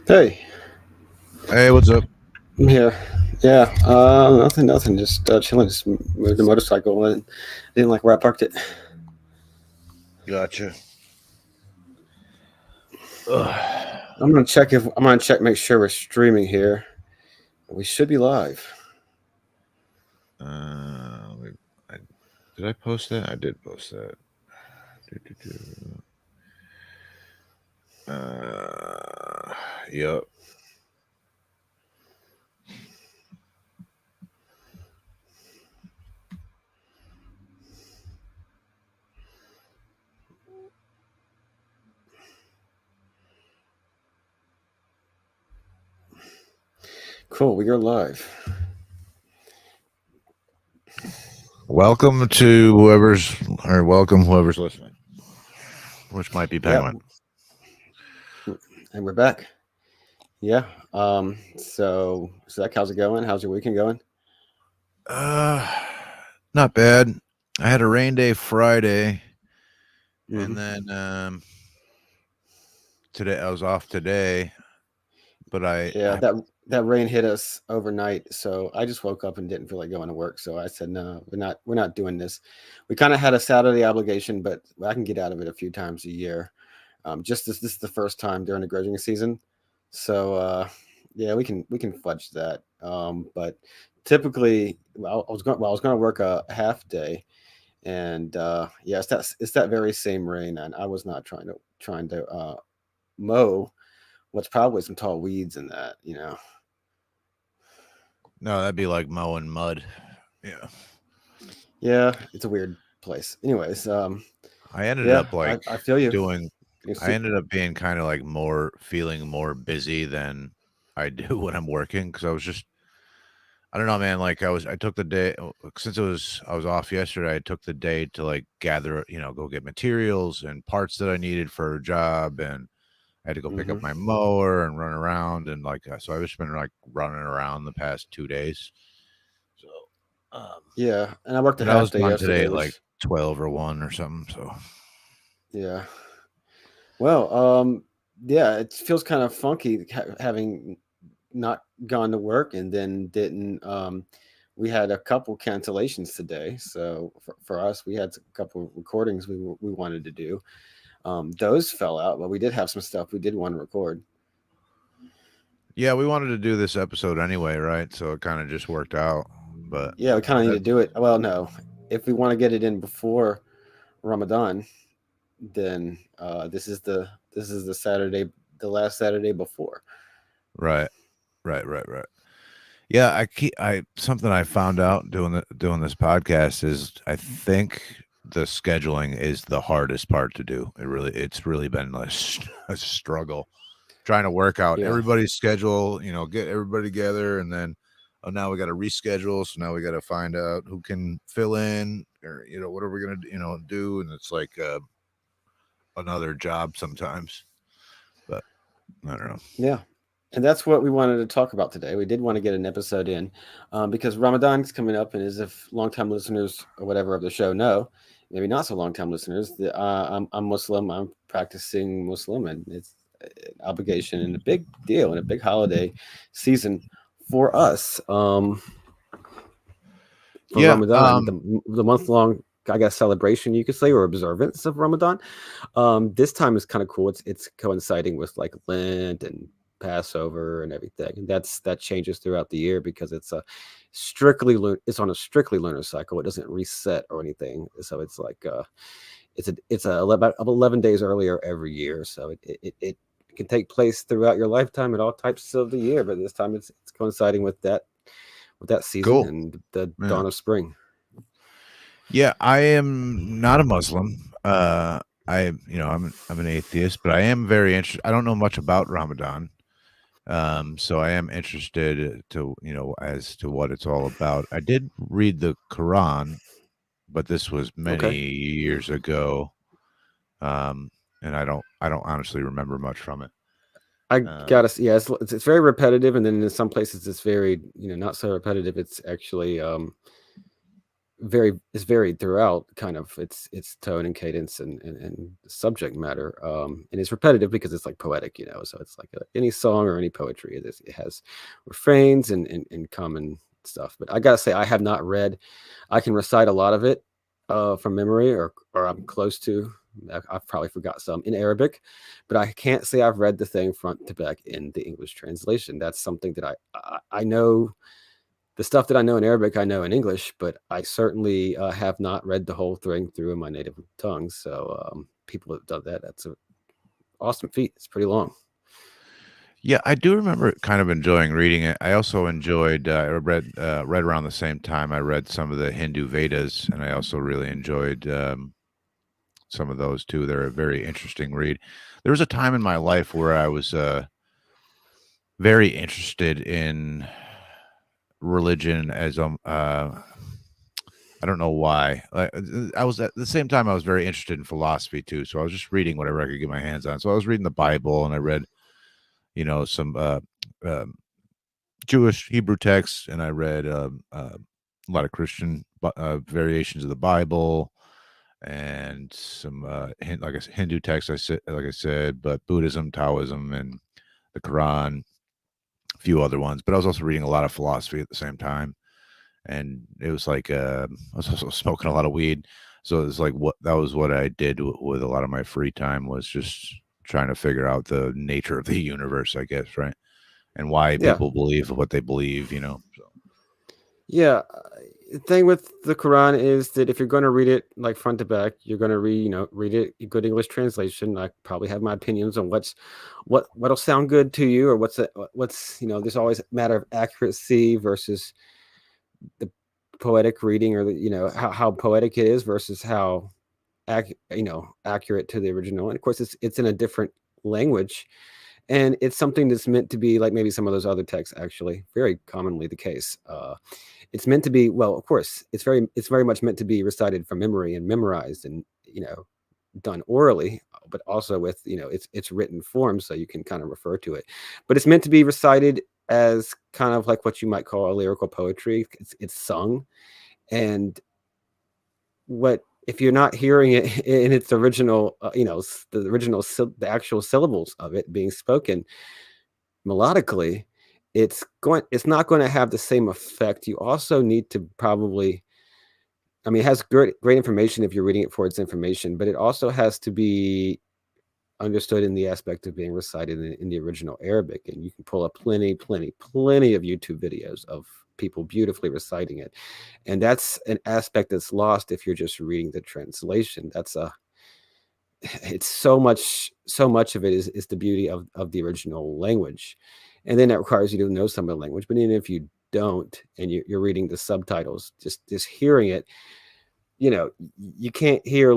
Hey, Hey, what's up? I'm here. Yeah, nothing. Just chilling. Just moved the motorcycle and didn't like where I parked it. Gotcha. Ugh. I'm gonna check, make sure we're streaming here. We should be live. Wait, I, did I post that? I did post that. Do. Yep. Cool, we are live. Welcome to welcome whoever's listening, which might be Yeah, Penguin. and we're back. Yeah. So how's it going? How's your weekend going? Uh, Not bad. I had a rain day Friday, Hmm. and then today I was off today, but Yeah, that rain hit us overnight, so I just woke up and didn't feel like going to work. So I said, no, we're not doing this. We kind of had a Saturday obligation, but I can get out of it a few times a year. Just this is the first time during the grading season, so yeah, we can fudge that. But typically, I was going to work a half day, and yeah, it's that very same rain, and I was not trying to mow what's probably some tall weeds in that. no, that'd be like mowing mud. Yeah. Yeah, it's a weird place. Anyways, I ended yeah, up I feel you. doing You I see, ended up being kind of like feeling more busy than I do when I'm working because I don't know, man. Like I took the day since I was off yesterday. I took the day to like gather, go get materials and parts that I needed for a job, and I had to go pick hmm up my mower and run around and so I've just been like running around the past 2 days. So, um, yeah, and I worked a and I half was day done yesterday, today at like which 12 or 1 or something. So yeah. Well, yeah, it feels kind of funky having not gone to work and then didn't. We had a couple cancellations today, so for us, we had a couple recordings we wanted to do. Those fell out, but we did have some stuff we did want to record. yeah, we wanted to do this episode anyway, right? So it kind of just worked out. But Yeah, we kind of need that, to do it. Well, no, if we want to get it in before Ramadan, then this is the Saturday, the last Saturday before. right, right. Yeah, I something I found out doing this podcast is I think the scheduling is the hardest part to do. It's really been a struggle trying to work out Yeah, everybody's schedule, get everybody together, and then oh, now we got to reschedule. So now we got to find out who can fill in, or what are we gonna do, and it's like another job sometimes. But I don't know. yeah, and that's what we wanted to talk about today. We did want to get an episode in because Ramadan's coming up, and as if longtime listeners or whatever of the show know, maybe not so longtime listeners, I'm Muslim. I'm practicing Muslim, and it's an obligation and a big deal and a big holiday season for us. For Yeah. Ramadan, the month long, I guess, celebration you could say, or observance of Ramadan. This time is kind of cool. It's coinciding with like Lent and Passover and everything, and that changes throughout the year because it's on a strictly lunar cycle. It doesn't reset or anything, so it's like it's 11 days earlier every year. So it can take place throughout your lifetime at all types of the year, but this time it's coinciding with that season Cool. and the Yeah. dawn of spring. Yeah, I am not a Muslim. I'm an atheist, but I am very interested. I don't know much about Ramadan, so I am interested to as to what it's all about. I did read the Quran, but this was many Okay. years ago, um, and I don't honestly remember much from it. I Um, gotta, yeah, it's very repetitive, and then in some places it's very, not so repetitive. It's actually is varied throughout, kind of its tone and cadence and subject matter, and it's repetitive because it's like poetic, so it's like any song or any poetry, it has refrains and common stuff. But I gotta say, I have not read. I can recite a lot of it from memory, or I'm close to. I've probably forgot some in Arabic, but I can't say I've read the thing front to back in the English translation. That's something that I know. The stuff that I know in Arabic, I know in English, but I certainly have not read the whole thing through in my native tongue. So people have done that. That's an awesome feat. It's pretty long. Yeah, I do remember kind of enjoying reading it. I also enjoyed. I read around the same time. I read some of the Hindu Vedas, and I also really enjoyed some of those too. They're a very interesting read. There was a time in my life where I was very interested in religion as I don't know why. I was at the same time I was very interested in philosophy too. So I was just reading whatever I could get my hands on. So I was reading the Bible, and I read, some um, Jewish Hebrew texts, and I read a lot of Christian variations of the Bible, and some like I said, Hindu texts. Like I said, but Buddhism, Taoism, and the Quran, a few other ones. But I was also reading a lot of philosophy at the same time, and it was like I was also smoking a lot of weed. So it was like that was what I did with a lot of my free time, was just trying to figure out the nature of the universe, I guess, right? And why Yeah. people believe what they believe, So. Yeah. The thing with the Quran is that if you're going to read it like front to back, you're going to read it a good English translation. I probably have my opinions on what'll sound good to you, or there's always a matter of accuracy versus the poetic reading, or how poetic it is versus how accurate to the original. And of course, it's in a different language, and it's something that's meant to be like maybe some of those other texts. Actually, very commonly the case. It's meant to be, well, of course, it's very much meant to be recited from memory and memorized, and done orally, but also with its written form, so you can kind of refer to it. But it's meant to be recited as kind of like what you might call a lyrical poetry. It's sung, and what if you're not hearing it in its original, the actual syllables of it being spoken melodically, it's not going to have the same effect. You also need to probably, I mean, it has great information if you're reading it for its information, but it also has to be understood in the aspect of being recited in the original Arabic. And you can pull up plenty of YouTube videos of people beautifully reciting it. And that's an aspect that's lost if you're just reading the translation. It's so much of it is the beauty of the original language. And then that requires you to know some of the language. But even if you don't, and you're reading the subtitles, just hearing it, you can't read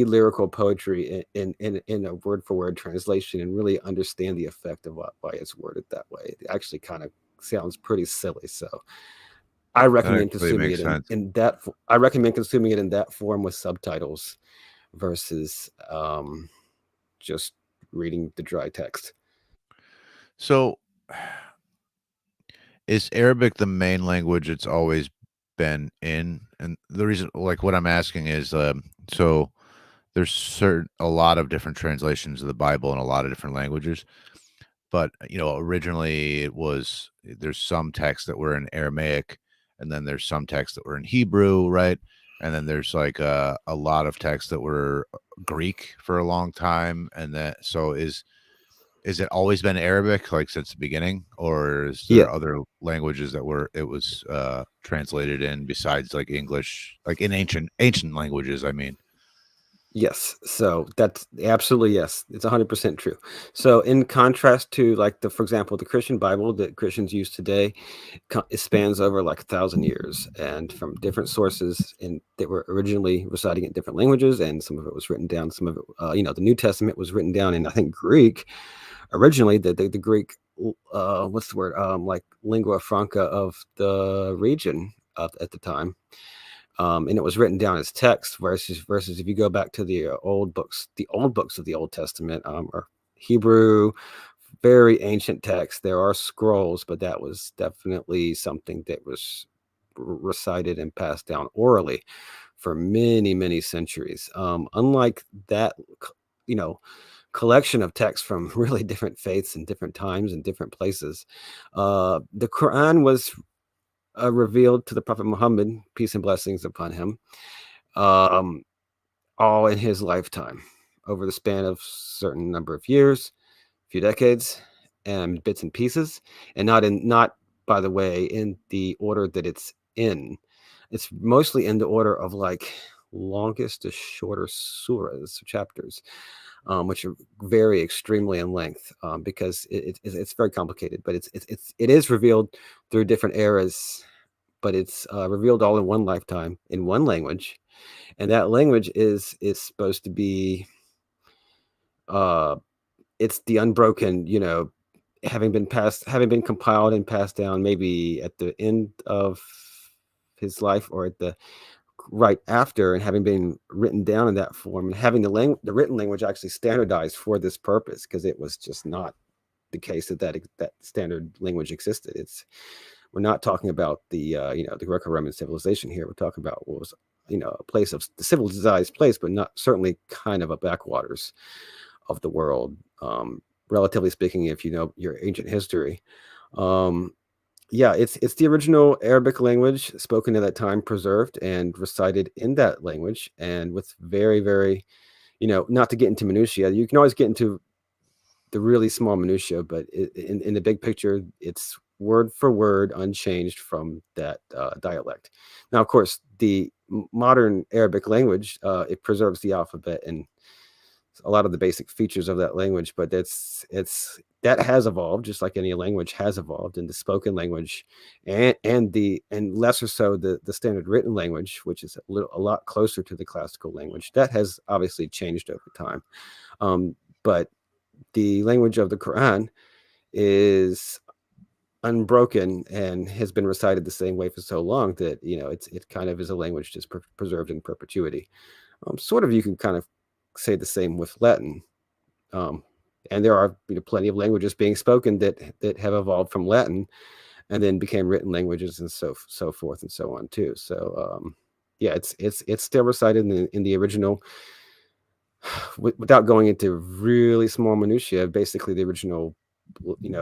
lyrical poetry in a word for word translation and really understand the effect of why it's worded that way. It actually kind of sounds pretty silly. So I That recommend actually consuming makes it sense. I recommend consuming it in that form with subtitles versus just reading the dry text. So, is Arabic the main language it's always been in? And the reason, like, what I'm asking is, so there's a lot of different translations of the Bible in a lot of different languages. But originally there's some texts that were in Aramaic, and then there's some texts that were in Hebrew, right? And then there's like a lot of texts that were Greek for a long time. And that, so is it always been Arabic, like, since the beginning, or is Yeah. there other languages that it was translated in besides like English, like in ancient languages? I mean, Yes. So that's absolutely, yes. It's 100% true. So in contrast to, like, for example, the Christian Bible that Christians use today, it spans over like 1,000 years, and from different sources, and that were originally reciting in different languages, and some of it was written down. Some of it, the New Testament was written down in, I think, Greek originally. The Greek, what's the word? Like lingua franca of the region at the time. And it was written down as text versus if you go back to the old books of the Old Testament, are Hebrew, very ancient text. There are scrolls, but that was definitely something that was recited and passed down orally for many, many centuries. Unlike that, you know, collection of texts from really different faiths and different times and different places, the Quran was revealed to the Prophet Muhammad, peace and blessings upon him, um, all in his lifetime over the span of certain number of years, few decades, and bits and pieces, and not by the way in the order that it's in. It's mostly in the order of like longest to shorter surahs, chapters, which vary extremely in length, because it's very complicated. But it is revealed through different eras, but it's revealed all in one lifetime in one language, and that language is supposed to be uh, it's the unbroken, having been compiled and passed down maybe at the end of his life or at the right after, and having been written down in that form, and having the written language actually standardized for this purpose, because it was just not the case that standard language existed. We're not talking about the Greco-Roman civilization here. We're talking about what was a place of the civilized place, but not certainly kind of a backwaters of the world, relatively speaking, if you know your ancient history. Um, yeah, it's the original Arabic language spoken at that time, preserved and recited in that language, and with very, very, not to get into minutiae. You can always get into the really small minutiae, but in the big picture, it's word for word unchanged from that dialect. Now, of course, the modern Arabic language, it preserves the alphabet and a lot of the basic features of that language, but that has evolved just like any language has evolved into spoken language, and lesser so the standard written language, which is a lot closer to the classical language. That has obviously changed over time, but the language of the Quran is unbroken and has been recited the same way for so long that it kind of is a language just preserved in perpetuity. Sort of, you can kind of say the same with Latin, um, and there are plenty of languages being spoken that have evolved from Latin and then became written languages, and so forth and so on too. So yeah, it's still recited in the original, without going into really small minutiae. Basically, the original,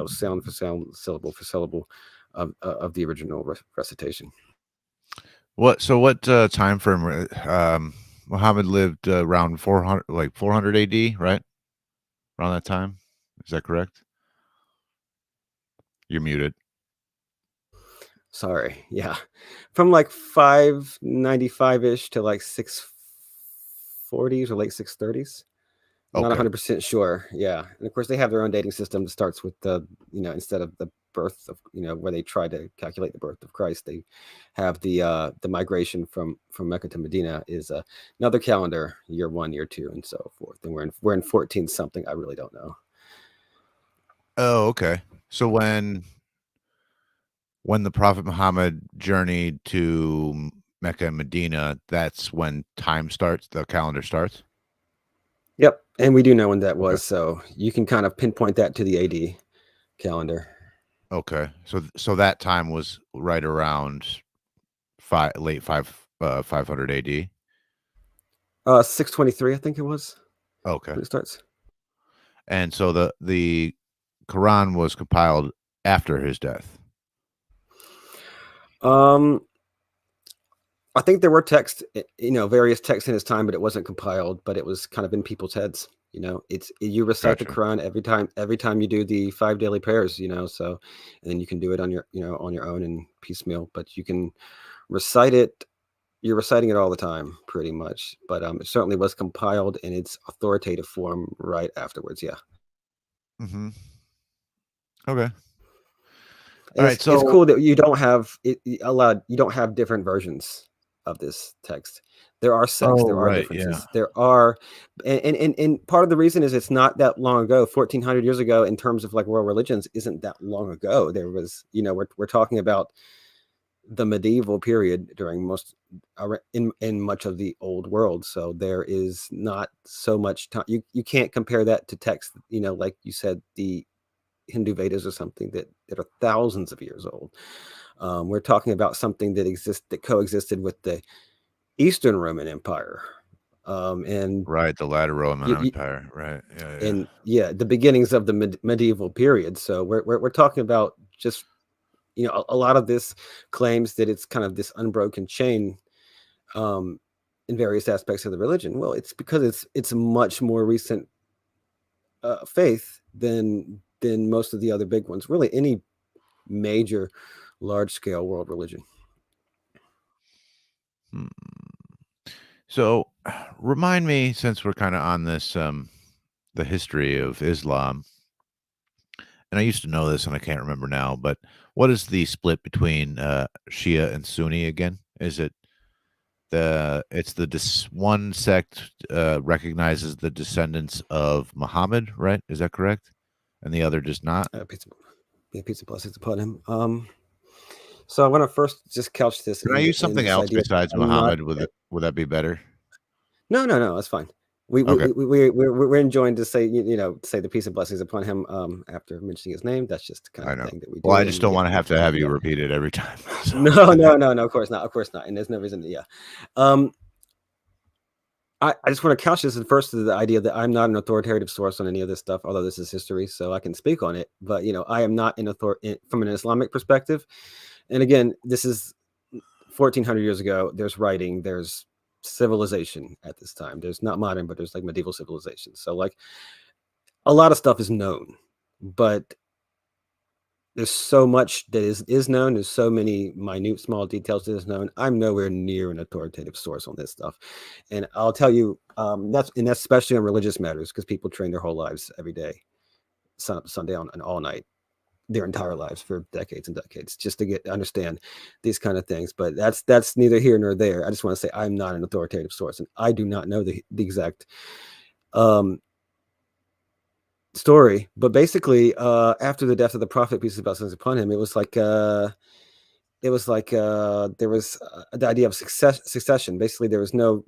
sound for sound, syllable for syllable of the original recitation. What time frame? Muhammad lived around 400, like 400 AD, right? Around that time, is that correct? You're muted. Sorry, yeah, from like 595 ish to like 640s or late 630s. Not Okay. 100% sure. Yeah, and of course they have their own dating system that starts with instead of the birth of, where they try to calculate the birth of Christ, they have the migration from Mecca to Medina is another calendar, year 1, year 2, and so forth. And we're in 14 something. I really don't know. Oh, okay. So when the Prophet Muhammad journeyed to Mecca and Medina, that's when time starts, the calendar starts? Yep, and we do know when that Okay. was, so you can kind of pinpoint that to the AD calendar. Okay. So that time was right around late 500 AD. 623, I think it was Okay. when it starts. And so the Quran was compiled after his death. Um, I think there were texts, various texts in his time, but it wasn't compiled. But it was kind of in people's heads. You recite the Gotcha. Quran every time you do the 5 daily prayers. So, and then you can do it on your own and piecemeal. But you can recite it. You're reciting it all the time, pretty much. But it certainly was compiled in its authoritative form right afterwards. Yeah, Mm-hmm. Okay. All and right. it's So, cool that you don't have allowed. You don't have different versions of this text. There are sects, oh, there are right. Yeah. differences, there are, and part of the reason is it's not that long ago. 1400 years ago, in terms of like world religions, isn't that long ago. There was, we're talking about the medieval period during in much of the old world. So there is not so much time. You can't compare that to text, like you said, the Hindu Vedas or something that are thousands of years old. We're talking about something that coexisted with the Eastern Roman Empire, and Right, the latter Roman you, Empire. Right. Yeah, yeah. and yeah, the beginnings of the medieval period. So we're talking about just a lot of this claims that it's kind of this unbroken chain, um, in various aspects of the religion. Well, it's because it's a much more recent faith than most of the other big ones. Really, any major large scale world religion. Hmm. So, remind me, since we're kind of on this, the history of Islam, and I used to know this and I can't remember now, but what is the split between Shia and Sunni again? Is it it's the one sect recognizes the descendants of Muhammad, right? Is that correct? And the other does not. Peace, peace and blessings upon him. So I want to first just couch this Can I use in something this else idea that besides I'm not. Muhammad? Would that be better? No, that's fine. Okay, We're enjoying to say say the peace and blessings upon him after mentioning his name. That's just the kind I of know. thing that we Well, I do, just and don't want to have you repeat it every time. So. no, of course not, and there's no reason to, yeah. Um, I just want to couch this at first to the idea that I'm not an authoritative source on any of this stuff, although this is history, so I can speak on it. But I am not from an Islamic perspective. And again, this is 1400 years ago. There's writing, there's civilization at this time. There's not modern, but there's like medieval civilization. So like a lot of stuff is known, but there's so much that is known. There's so many minute, small details that is known. I'm nowhere near an authoritative source on this stuff, and I'll tell you, that's especially on religious matters because people train their whole lives every day, sun up to sundown, and all night, their entire lives for decades and decades, just to understand these kind of things. But that's neither here nor there. I just want to say I'm not an authoritative source, and I do not know the exact um, story. But basically, after the death of the prophet, peace and blessings upon him, it was like there was the idea of succession. Basically, there was no,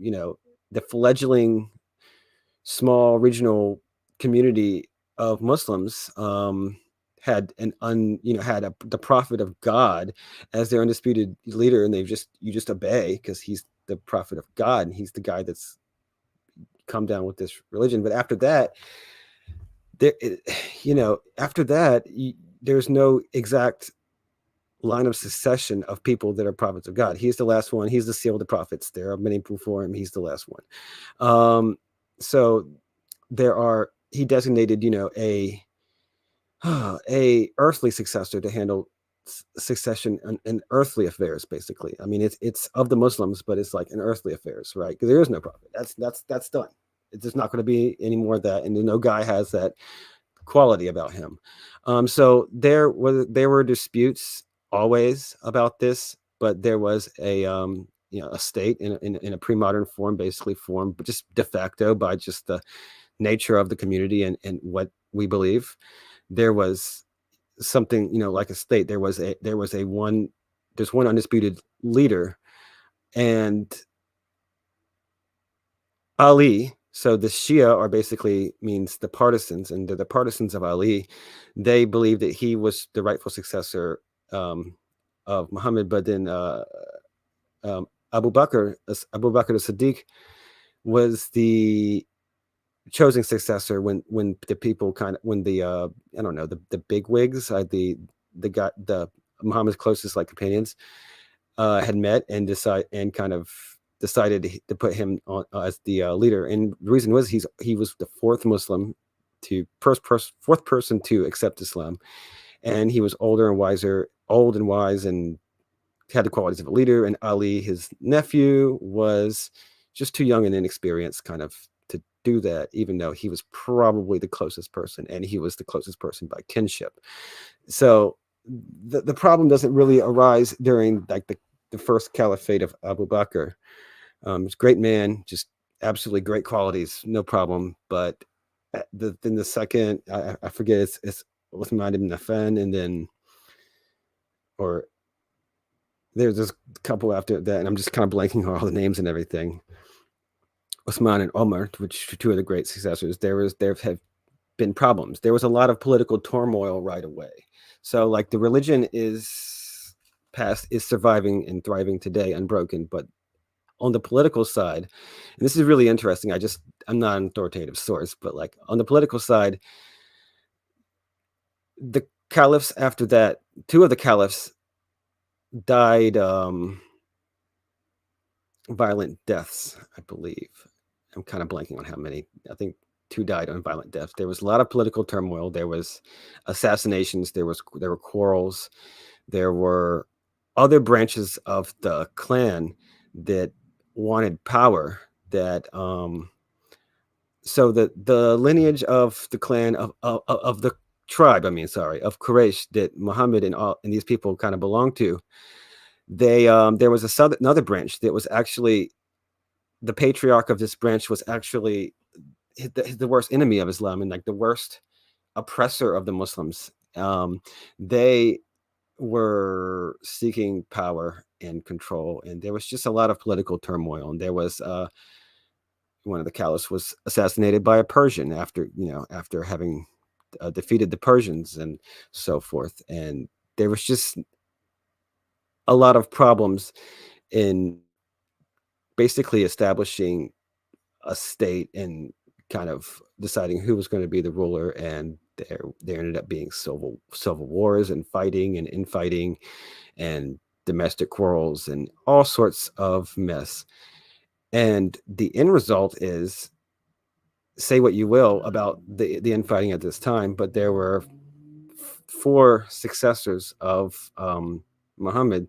the fledgling small regional community of Muslims had the prophet of God as their undisputed leader, and you just obey because he's the prophet of God and he's the guy that's come down with this religion. But after that, there, after that, there's no exact line of succession of people that are prophets of God. He's the last one. He's the seal of the prophets. There are many before him. He's the last one. So he designated, a earthly successor to handle succession and earthly affairs. Basically, I mean, it's of the Muslims, but it's like in earthly affairs, right? Because there is no prophet. That's done. It's just not going to be any more of that, and no guy has that quality about him. So there were disputes always about this, but there was a state in a pre-modern form, basically formed just de facto by just the nature of the community and what we believe. There was something, like a state. There's one undisputed leader, and Ali. So the Shia are basically means the partisans, and the partisans of Ali. They believe that he was the rightful successor of Muhammad, but then Abu Bakr as-Siddiq was the chosen successor when the people when the I don't know, the big wigs, the Muhammad's closest like companions had met and decided to put him on as the leader. And the reason was he was the fourth Muslim fourth person to accept Islam, and he was old and wise, and had the qualities of a leader. And Ali, his nephew, was just too young and inexperienced kind of to do that, even though he was probably the closest person, and he was the closest person by kinship. So the problem doesn't really arise during like the first caliphate of Abu Bakr. He's a great man, just absolutely great qualities, no problem. But then the second, I forget, it's Uthman ibn Affan, and then, or there's this couple after that, and I'm just kind of blanking on all the names and everything. Uthman and Omar, which are two of the great successors. There have been problems. There was a lot of political turmoil right away. So like the religion is past is surviving and thriving today unbroken. But on the political side, and this is really interesting. I'm not an authoritative source, but like on the political side, the caliphs after that, two of the caliphs died violent deaths, I believe. I'm kind of blanking on how many. I think two died on violent deaths. There was a lot of political turmoil. There was assassinations. There were quarrels. There were other branches of the clan that wanted power. That so the lineage of the clan of the tribe. I mean, sorry, of Quraysh that Muhammad and these people kind of belonged to. There was another branch that was actually the patriarch of this branch was actually the worst enemy of Islam and like the worst oppressor of the Muslims. They were seeking power and control, and there was just a lot of political turmoil. And there was one of the caliphs was assassinated by a Persian after having defeated the Persians and so forth. And there was just a lot of problems in basically establishing a state and kind of deciding who was going to be the ruler. And there ended up being civil wars and fighting and infighting and domestic quarrels and all sorts of mess. And the end result is, say what you will about the infighting at this time, but there were four successors of Muhammad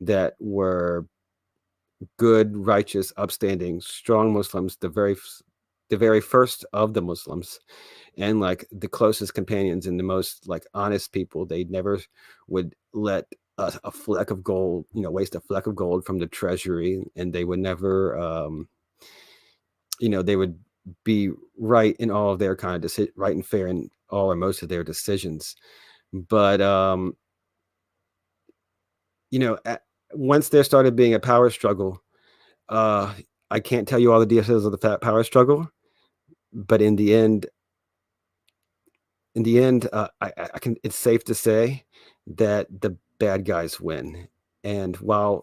that were good, righteous, upstanding, strong Muslims, the very first of the Muslims, and like the closest companions and the most like honest people. They never would let a fleck of gold, waste a fleck of gold from the treasury, and they would never, they would be right in all of their kind of right and fair in all or most of their decisions. But once there started being a power struggle, I can't tell you all the details of the power struggle, but in the end, I can. It's safe to say that the bad guys win. And while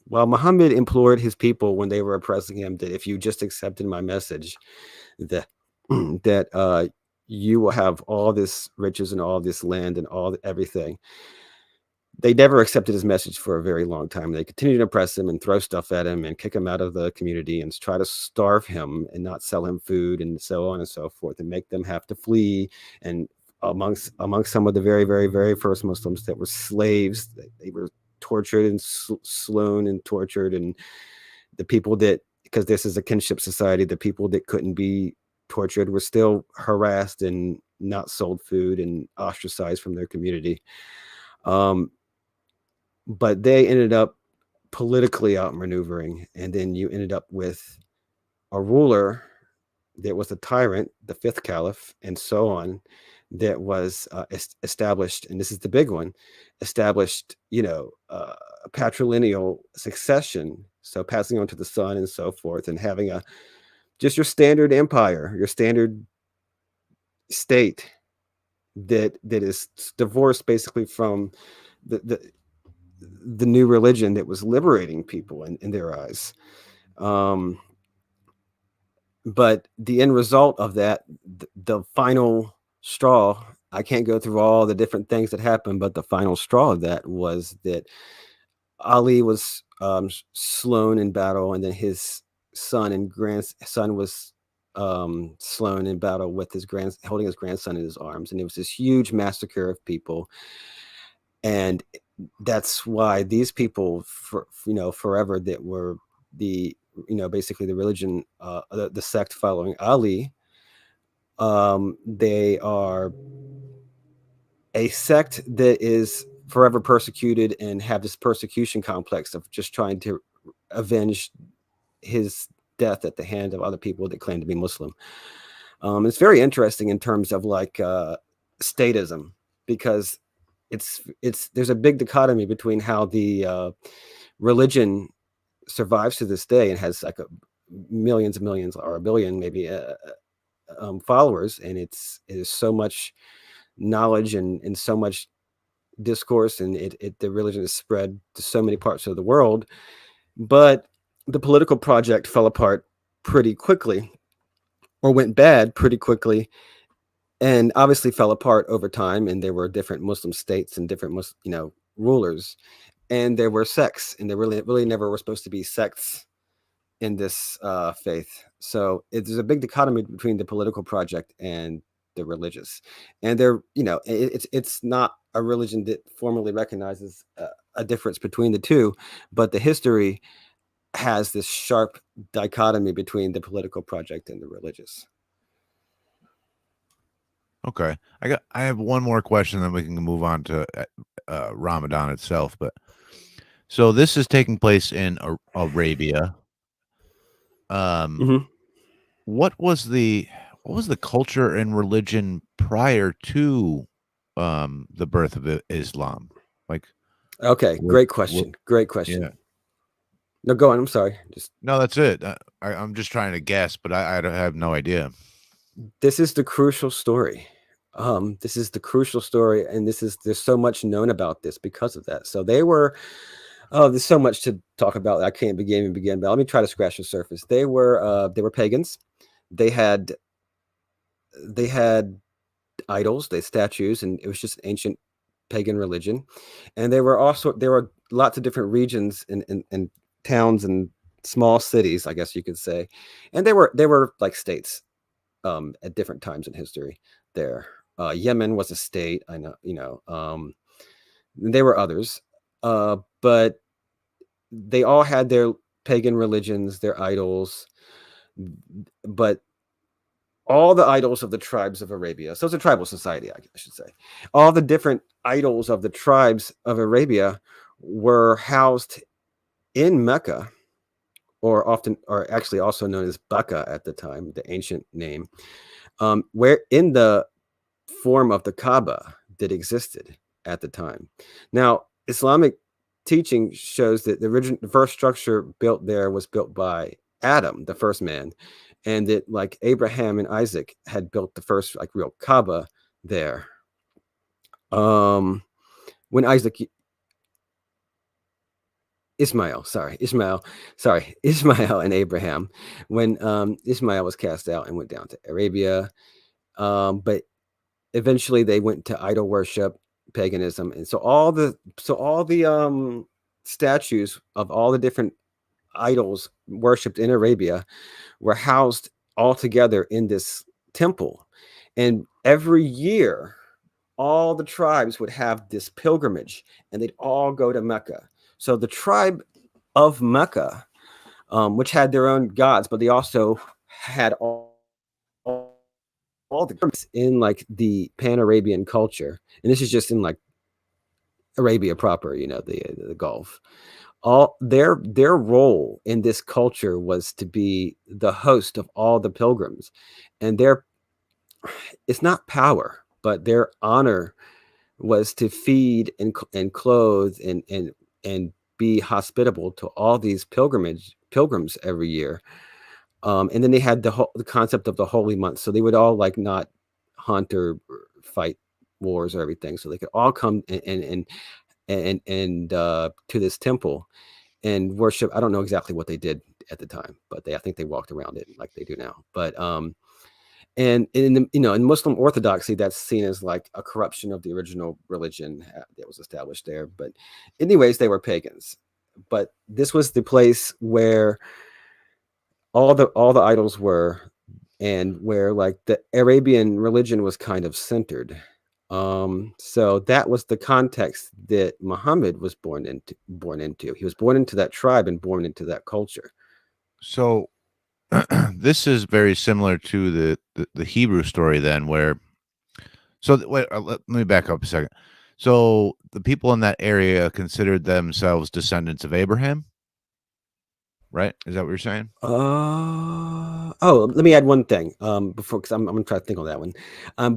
Muhammad implored his people when they were oppressing him that if you just accepted my message, that that you will have all this riches and all this land and everything. They never accepted his message for a very long time. They continued to oppress him and throw stuff at him and kick him out of the community and try to starve him and not sell him food and so on and so forth, and make them have to flee. And amongst some of the very, very, very first Muslims that were slaves, they were tortured and slain and tortured. And the people that, because this is a kinship society, the people that couldn't be tortured were still harassed and not sold food and ostracized from their community. But they ended up politically outmaneuvering, and then you ended up with a ruler that was a tyrant, the fifth caliph, and so on, that was established, and this is the big one, established, a patrilineal succession, so passing on to the son and so forth, and having just your standard empire, your standard state that is divorced basically from the new religion that was liberating people in their eyes. But the end result of that, the final straw, I can't go through all the different things that happened, but the final straw of that was that Ali was slain in battle, and then his son and grandson was slain in battle with holding his grandson in his arms. And it was this huge massacre of people. And that's why these people, forever, that were basically the religion, the sect following Ali, they are a sect that is forever persecuted and have this persecution complex of just trying to avenge his death at the hand of other people that claim to be Muslim. It's very interesting in terms of like statism, because there's a big dichotomy between how the religion survives to this day and has like millions and millions, or a billion maybe, followers, and it is so much knowledge and so much discourse, and the religion is spread to so many parts of the world. But the political project fell apart pretty quickly, or went bad pretty quickly, and obviously fell apart over time. And there were different Muslim states and different rulers, and there were sects, and there really never were supposed to be sects in this faith. So there's a big dichotomy between the political project and the religious, and it's not a religion that formally recognizes a difference between the two, but the history has this sharp dichotomy between the political project and the religious. Okay. I have one more question, then we can move on to Ramadan itself. But so this is taking place in Arabia. Mm-hmm. What was the culture and religion prior to the birth of Islam? Like, Okay, great question. Great question. yeah. No, go on. I'm sorry. No, that's it. I'm just trying to guess, but I have no idea. This is the crucial story. This is the crucial story, and there's so much known about this because of that. So they were, there's so much to talk about. I can't begin, but let me try to scratch the surface. They were pagans. They had idols, they statues, and it was just ancient pagan religion. And there were lots of different regions and towns and small cities, I guess you could say, and they were like states at different times in history. There, Yemen was a state. I know, there were others, but they all had their pagan religions, their idols, but all the idols of the tribes of Arabia. So it's a tribal society, I should say. All the different idols of the tribes of Arabia were housed in Mecca, or actually also known as Becca at the time, the ancient name, where in the form of the Kaaba that existed at the time. Now, Islamic teaching shows that the first structure built there was built by Adam, the first man, and that like Abraham and Isaac had built the first like real Kaaba there. When Ishmael and Abraham, when Ishmael was cast out and went down to Arabia, but eventually they went to idol worship, paganism, and so all the statues of all the different idols worshipped in Arabia were housed all together in this temple. And every year, all the tribes would have this pilgrimage, and they'd all go to Mecca. So the tribe of Mecca, which had their own gods, but they also had all the in like the Pan-Arabian culture, and this is just in like Arabia proper, the Gulf. All their role in this culture was to be the host of all the pilgrims, and it's not power, but their honor was to feed and clothe and be hospitable to all these pilgrims every year. And then they had the concept of the holy month, so they would all like not hunt or fight wars or everything, so they could all come and to this temple and worship. I don't know exactly what they did at the time, but I think they walked around it like they do now. But and in Muslim orthodoxy, that's seen as like a corruption of the original religion that was established there. But anyways, they were pagans. But this was the place where all the idols were, and where like the Arabian religion was kind of centered. So that was the context that Muhammad was born into. He was born into that tribe and born into that culture. So this is very similar to the Hebrew story then, where wait, let me back up a second. So the people in that area considered themselves descendants of Abraham, right? Is that what you're saying? Let me add one thing before, because I'm gonna try to think on that one.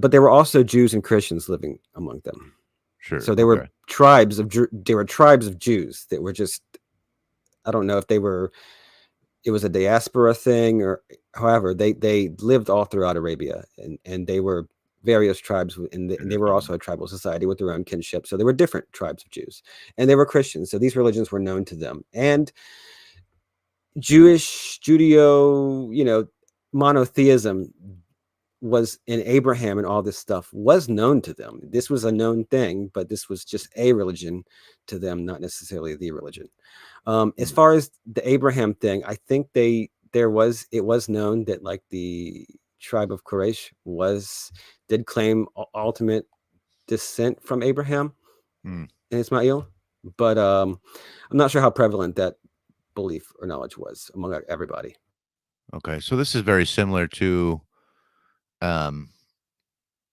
But there were also Jews and Christians living among them. Sure. So there were tribes of Jews that were just, I don't know if it was a diaspora thing, or however, they lived all throughout Arabia, and they were various tribes, and they were also a tribal society with their own kinship. So there were different tribes of Jews, and they were Christians. So these religions were known to them, and Judeo, monotheism was in Abraham, and all this stuff was known to them. This was a known thing, but this was just a religion to them, not necessarily the religion. As Mm, far as the Abraham thing, I think it was known that like the tribe of Quraysh did claim ultimate descent from Abraham mm. and Ismail, but I'm not sure how prevalent that belief or knowledge was among everybody. Okay, so this is very similar to um,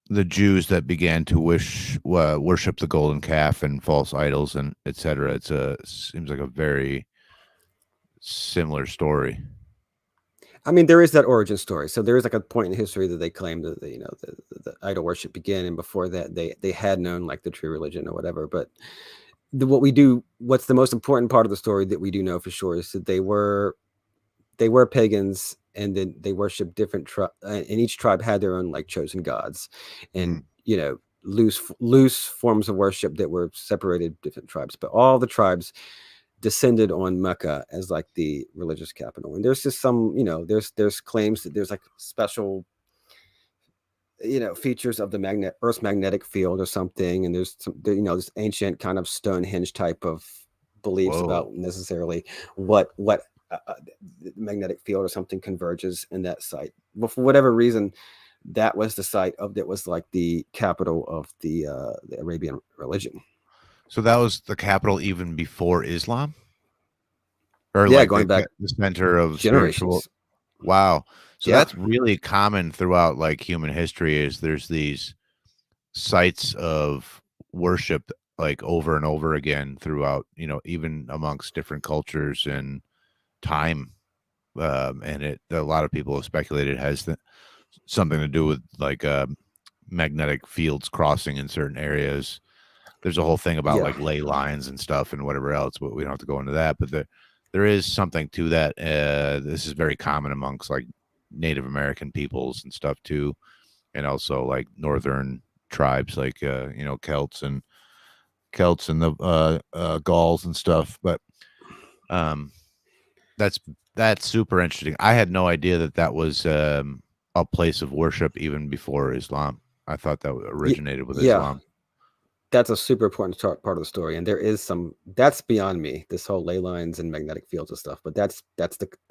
the Jews that began to worship the golden calf and false idols and etc. Seems like a very similar story. I mean, there is that origin story. So there is like a point in history that they claim that the idol worship began, and before that they had known like the true religion or whatever. But what's the most important part of the story that we do know for sure is that they were pagans, and then they worshiped different tribes, and each tribe had their own like chosen gods, and Mm. loose forms of worship that were separated different tribes. But all the tribes descended on Mecca as like the religious capital. And there's just some, there's claims that there's like special, features of the Earth's magnetic field or something. And there's this ancient kind of Stonehenge type of beliefs Whoa. about necessarily what the magnetic field or something converges in that site. But for whatever reason, that was the site that was like the capital of the Arabian religion. So that was the capital even before Islam, or Yeah, like going back the center of spiritual. generations. Wow. So Yeah. that's really common throughout like human history. Is there's these sites of worship like over and over again throughout, even amongst different cultures and time. And a lot of people have speculated it has something to do with like magnetic fields crossing in certain areas. There's a whole thing about Yeah. like ley lines and stuff and whatever else, but we don't have to go into that. But there is something to that. This is very common amongst like Native American peoples and stuff too, and also like northern tribes like Celts and the Gauls and stuff. But um, that's that's super interesting. I had no idea that that was a place of worship even before Islam. I thought that originated with Yeah, Islam. that's a super important part of the story, and there is that's beyond me, this whole ley lines and magnetic fields and stuff. But that's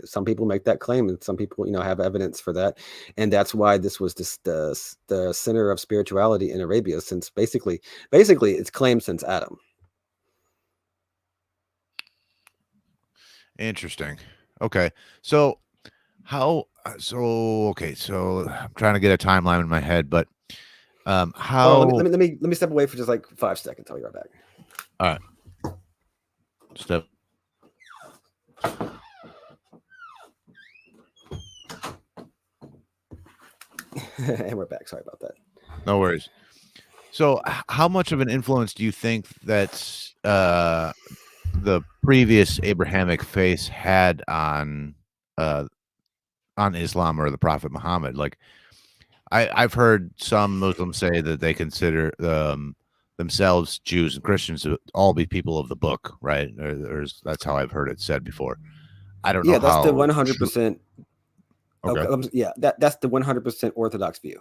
some people make that claim, and some people have evidence for that, and that's why this was the center of spirituality in Arabia since basically it's claimed since Adam. Interesting. Okay. So so I'm trying to get a timeline in my head, but Hold on, how let me step away for just like 5 seconds. I'll be right back. all right. Step And we're back. Sorry about that. no worries. So how much of an influence do you think that's the previous Abrahamic faith had uh on Islam or the Prophet Muhammad? Like I've heard some Muslims say that they consider themselves Jews and Christians to all be people of the book, right? That's how I've heard it said before. I don't know Yeah, that's the how 100%. Okay. Okay, yeah, that's the 100% orthodox view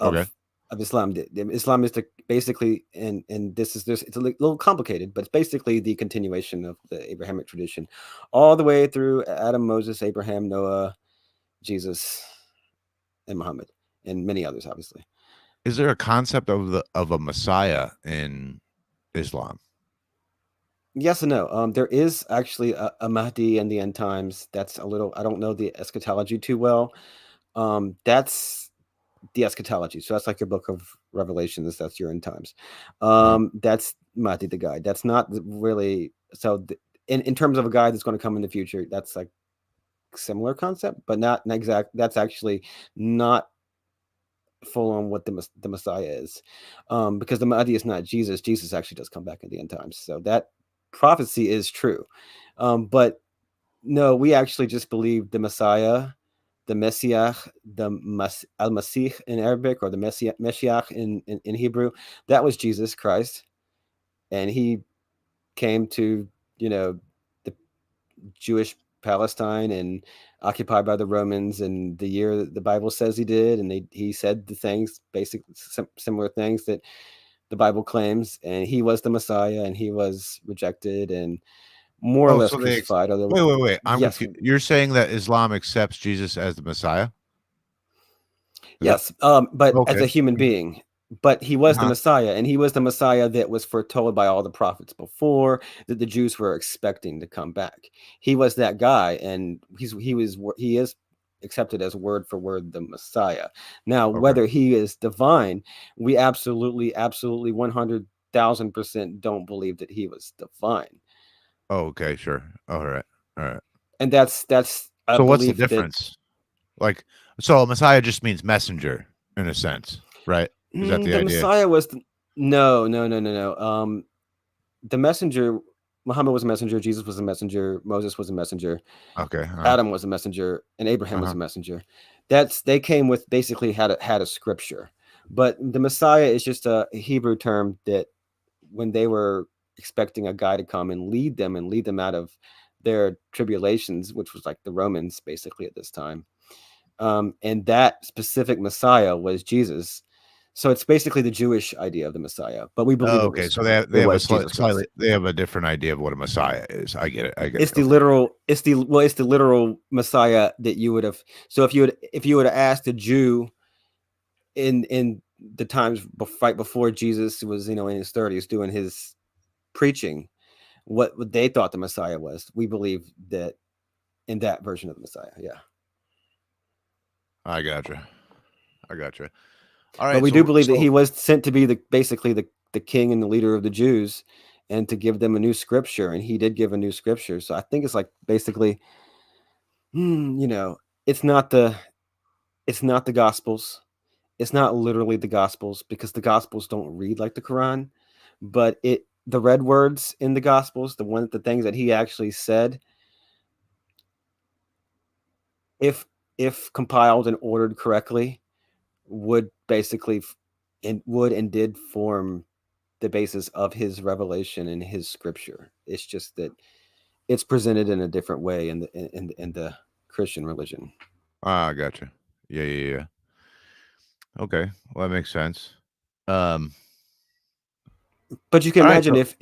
Okay. of Islam. Islam is basically, and it's a little complicated, but it's basically the continuation of the Abrahamic tradition, all the way through Adam, Moses, Abraham, Noah, Jesus, and Muhammad, and many others, obviously. Is there a concept of a Messiah in Islam? Yes and no. There is actually a Mahdi in the end times. That's a little. I don't know the eschatology too well. That's the eschatology. So that's like your book of Revelations. That's your end times. Uh-huh. That's Mahdi the guide. That's not really so. In terms of a guide that's going to come in the future, that's like similar concept, but not an exact. That's actually not full on what the Messiah is, because the Mahdi is not Jesus. Jesus actually does come back in the end times. So that prophecy is true, but no, we actually just believe the Messiah the Messiah, Al Masih in Arabic, or the Meshiach in Hebrew. That was Jesus Christ, and he came to, you know, the Jewish Palestine and occupied by the Romans, and the year that the Bible says he did, and he said the things, basic similar things that the Bible claims, and he was the Messiah, and he was rejected and more or Oh, less so they crucified. Although, wait. I'm yes, confused. You're saying that Islam accepts Jesus as the Messiah? Is that yes, but as okay? a human being. But he was the Uh-huh. Messiah, and he was the Messiah that was foretold by all the prophets before, that the Jews were expecting to come back. He was that guy, and he is accepted as word for word the Messiah. Now, Okay. whether he is divine, we absolutely 100,000% don't believe that he was divine, Oh, okay, sure. All right. All right. and that's a So what's the belief that difference? Like, so Messiah just means messenger in a sense, right? Is that the the idea? Messiah was no. The messenger, Muhammad was a messenger, Jesus was a messenger, Moses was a messenger, Okay. Adam was a messenger, and Abraham was Uh-huh. a messenger. They came with basically had a scripture. But the Messiah is just a Hebrew term that when they were expecting a guy to come and lead them out of their tribulations, which was like the Romans basically at this time. And that specific Messiah was Jesus. So it's basically the Jewish idea of the Messiah, but we believe Oh, it okay. was So it they have a was Jesus slightly Christ. they have a different idea of what a Messiah is. I get it. I get it. It's the Okay. literal. It's the literal Messiah that you would have. So if you would have asked a Jew in the times right before Jesus was, in his 30s doing his preaching, what they thought the Messiah was, we believe that in that version of the Messiah. Yeah. I gotcha. I gotcha. All But right. we do So believe that he was sent to be basically the king and the leader of the Jews, and to give them a new scripture, and he did give a new scripture. So I think it's like basically, you know, it's not the it's not the Gospels. It's not literally the Gospels, because the Gospels don't read like the Quran, but the red words in the Gospels, the things that he actually said, if compiled and ordered correctly, would basically and did form the basis of his revelation and his scripture. It's just that it's presented in a different way in the Christian religion. I gotcha. Yeah. Okay. Well, that makes sense. Um. But you can All right. imagine So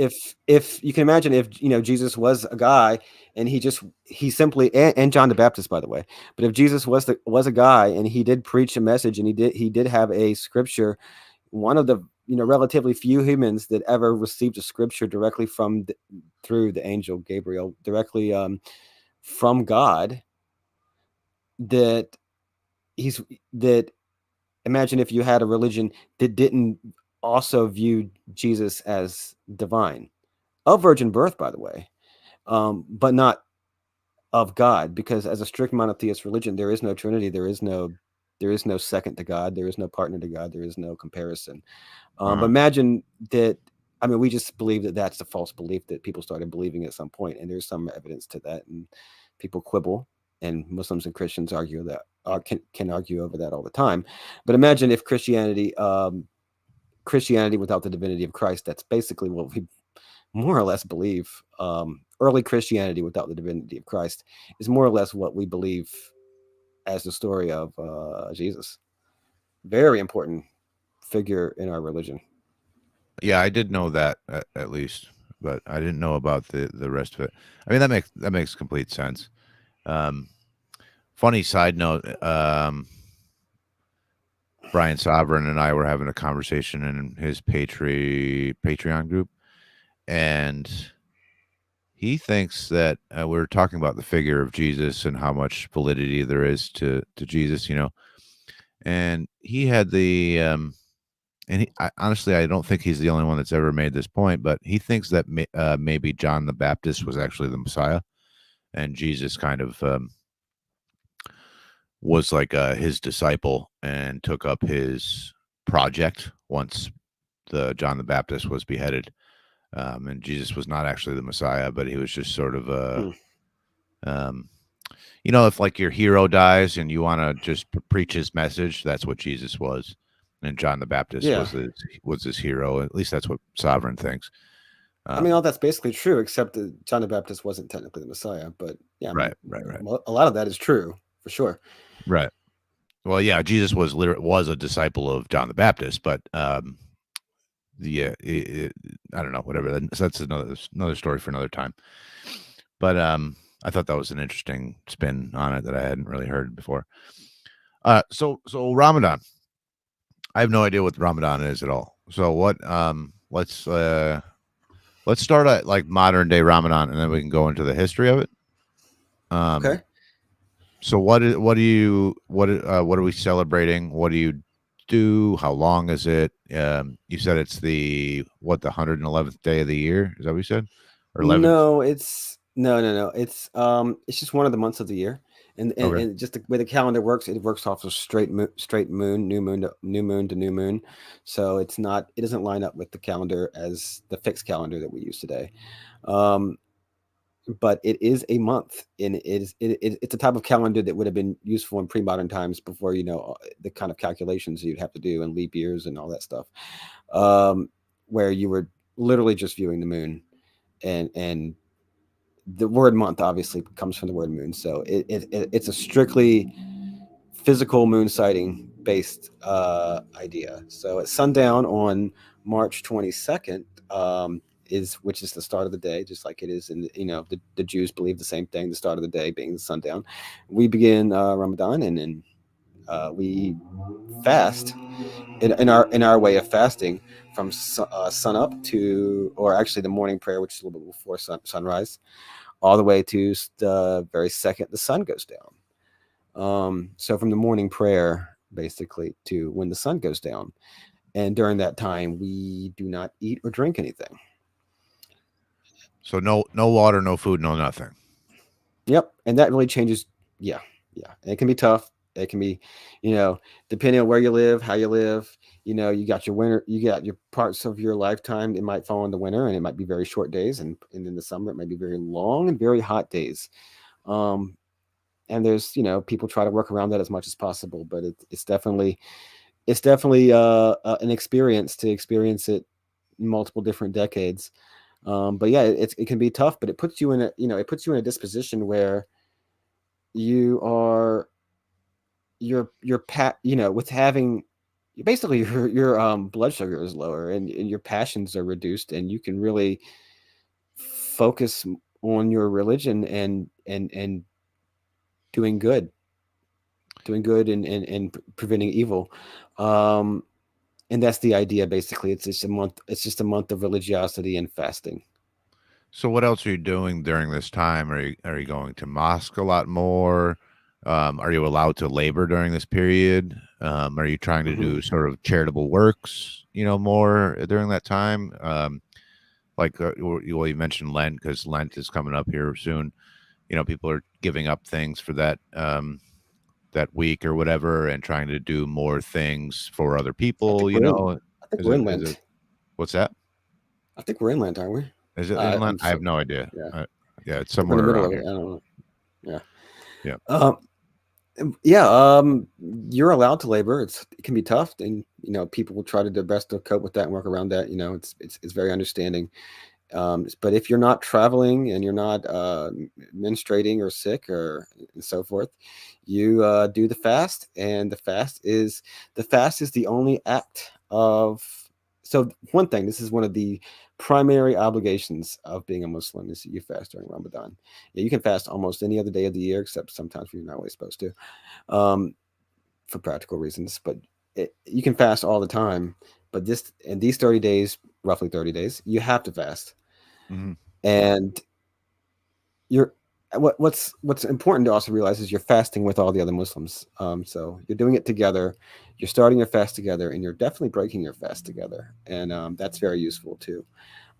if you can imagine if Jesus was a guy, and he simply, and John the Baptist, by the way. But if Jesus was a guy, and he did preach a message, and he did have a scripture, one of the relatively few humans that ever received a scripture directly through the angel Gabriel, directly from God, that he's that imagine if you had a religion that didn't also view Jesus as divine, of virgin birth, by the way, but not of God, because as a strict monotheist religion, there is no Trinity, there is no second to God, there is no partner to God, there is no comparison. But uh-huh. imagine that. I mean, we just believe that that's a false belief that people started believing at some point, and there's some evidence to that. And people quibble, and Muslims and Christians argue that, can argue over that all the time. But imagine if Christianity without the divinity of Christ. That's basically what we more or less believe. Early Christianity without the divinity of Christ is more or less what we believe as the story of Jesus. Very important figure in our religion. Yeah, I did know that at least, but I didn't know about the rest of it. I mean, that makes complete sense. Um, Funny side note. Brian Sovereign and I were having a conversation in his Patreon group, and he thinks that we were talking about the figure of Jesus and how much validity there is to Jesus, and he had honestly, I don't think he's the only one that's ever made this point, but he thinks that maybe John the Baptist was actually the Messiah, and Jesus kind of was like his disciple and took up his project once the John the Baptist was beheaded. And Jesus was not actually the Messiah, but he was just sort of Hmm. um, if like your hero dies and you want to just preach his message, that's what Jesus was, and John the Baptist Yeah. was his hero. At least that's what Sovereign thinks. I mean, Um, all that's basically true, except that John the Baptist wasn't technically the Messiah. But yeah, I mean, right, right, right, a lot of that is true for sure. right. Well, yeah, Jesus was a disciple of John the Baptist, but yeah, I don't know, whatever. That's another story for another time. But I thought that was an interesting spin on it that I hadn't really heard before. So Ramadan. I have no idea what Ramadan is at all. So what? Let's start at like modern day Ramadan, and then we can go into the history of it. Okay. Um, so what are we celebrating? What do you do? How long is it? You said it's the 111th day of the year. Is that what you said? Or 11th? No, no. It's just one of the months of the year, Okay. and just the way the calendar works, it works off of straight moon, new moon to new moon to new moon. So it doesn't line up with the calendar as the fixed calendar that we use today. Um, but it is a month, and it's a type of calendar that would have been useful in pre-modern times before the kind of calculations you'd have to do and leap years and all that stuff, um, where you were literally just viewing the moon, and the word month obviously comes from the word moon, so it's a strictly physical moon sighting based idea. So at sundown on March 22nd, which is the start of the day, just like it is the Jews believe the same thing, the start of the day being the sundown. We begin Ramadan, and then we fast in our way of fasting from sun up to, or actually the morning prayer, which is a little bit before sunrise, all the way to the very second the sun goes down. So from the morning prayer basically to when the sun goes down. And during that time, we do not eat or drink anything. So no water, no food, no nothing. Yep. And that really changes. Yeah. Yeah. And it can be tough. It can be, depending on where you live, how you live, you got your winter, you got your parts of your lifetime. It might fall in the winter, and it might be very short days. And in the summer, it might be very long and very hot days. Um, and there's, people try to work around that as much as possible, but it's definitely an experience to experience it in multiple different decades. But yeah, it can be tough, but it puts you in a disposition where you are with having basically your blood sugar is lower, and your passions are reduced, and you can really focus on your religion and doing good and preventing evil. Um, and that's the idea basically. It's just a month of religiosity and fasting. So what else are you doing during this time? Are you going to mosque a lot more? Are you allowed to labor during this period? Are you trying to Hmm. do sort of charitable works, more during that time? Like you mentioned Lent, because Lent is coming up here soon. People are giving up things for that week or whatever, and trying to do more things for other I people. think we're in. I think Is we're it in is it Lent. what's that? I think we're in Lent, aren't we? Is it inland? I'm I have so no idea. Yeah. Yeah, it's I think we're in somewhere the middle around of it. here. I don't know. Yeah. Yeah. Um, yeah. You're allowed to labor. It can be tough, and people will try to do their best to cope with that and work around that. It's very understanding. But if you're not traveling and you're not menstruating or sick or and so forth, you do the fast, and the fast is the only act of. So one thing, this is one of the primary obligations of being a Muslim, is that you fast during Ramadan. Yeah, you can fast almost any other day of the year, except sometimes you're not really supposed to, um, for practical reasons. But you can fast all the time. But these 30 days, roughly 30 days, you have to fast. Hmm. And you're what's important to also realize is you're fasting with all the other Muslims. So you're doing it together. You're starting your fast together, and you're definitely breaking your fast together, and that's very useful too.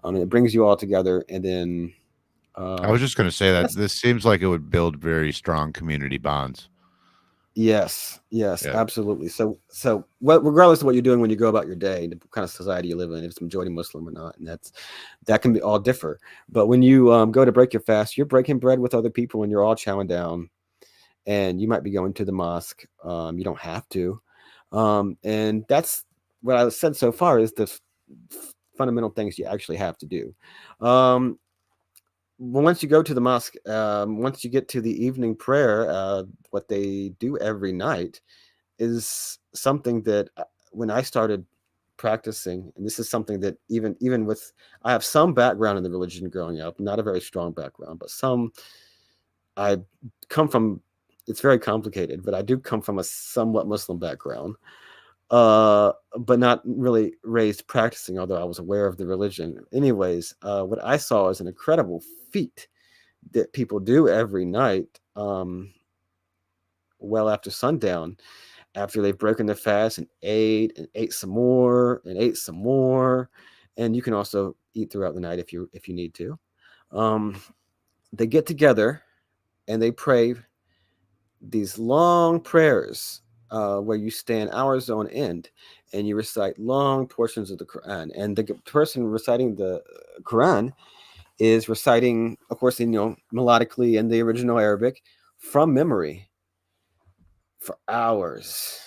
It brings you all together, and then I was um, just going to say that that's this seems like it would build very strong community bonds. yes, yes, Yeah. absolutely. So regardless of what you're doing when you go about your day, the kind of society you live in, if it's majority Muslim or not, and that can be all differ. But when you go to break your fast, you're breaking bread with other people, and you're all chowing down. and you might be going to the mosque. You don't have to, and that's what I said so far is the fundamental things you actually have to do. Um, once you go to the mosque, once you get to the evening prayer, what they do every night is something that when I started practicing, and this is something that even with I have some background in the religion growing up, not a very strong background, but some I come from. It's very complicated, but I do come from a somewhat Muslim background, but not really raised practicing, although I was aware of the religion. Anyways, what I saw is an incredible feat that people do every night, well after sundown, after they've broken their fast and ate some more and ate some more, and you can also eat throughout the night if you need to. Um, they get together and they pray these long prayers where you stand hours on end and you recite long portions of the Quran. And the person reciting the Quran is reciting, of course, melodically in the original Arabic from memory for hours.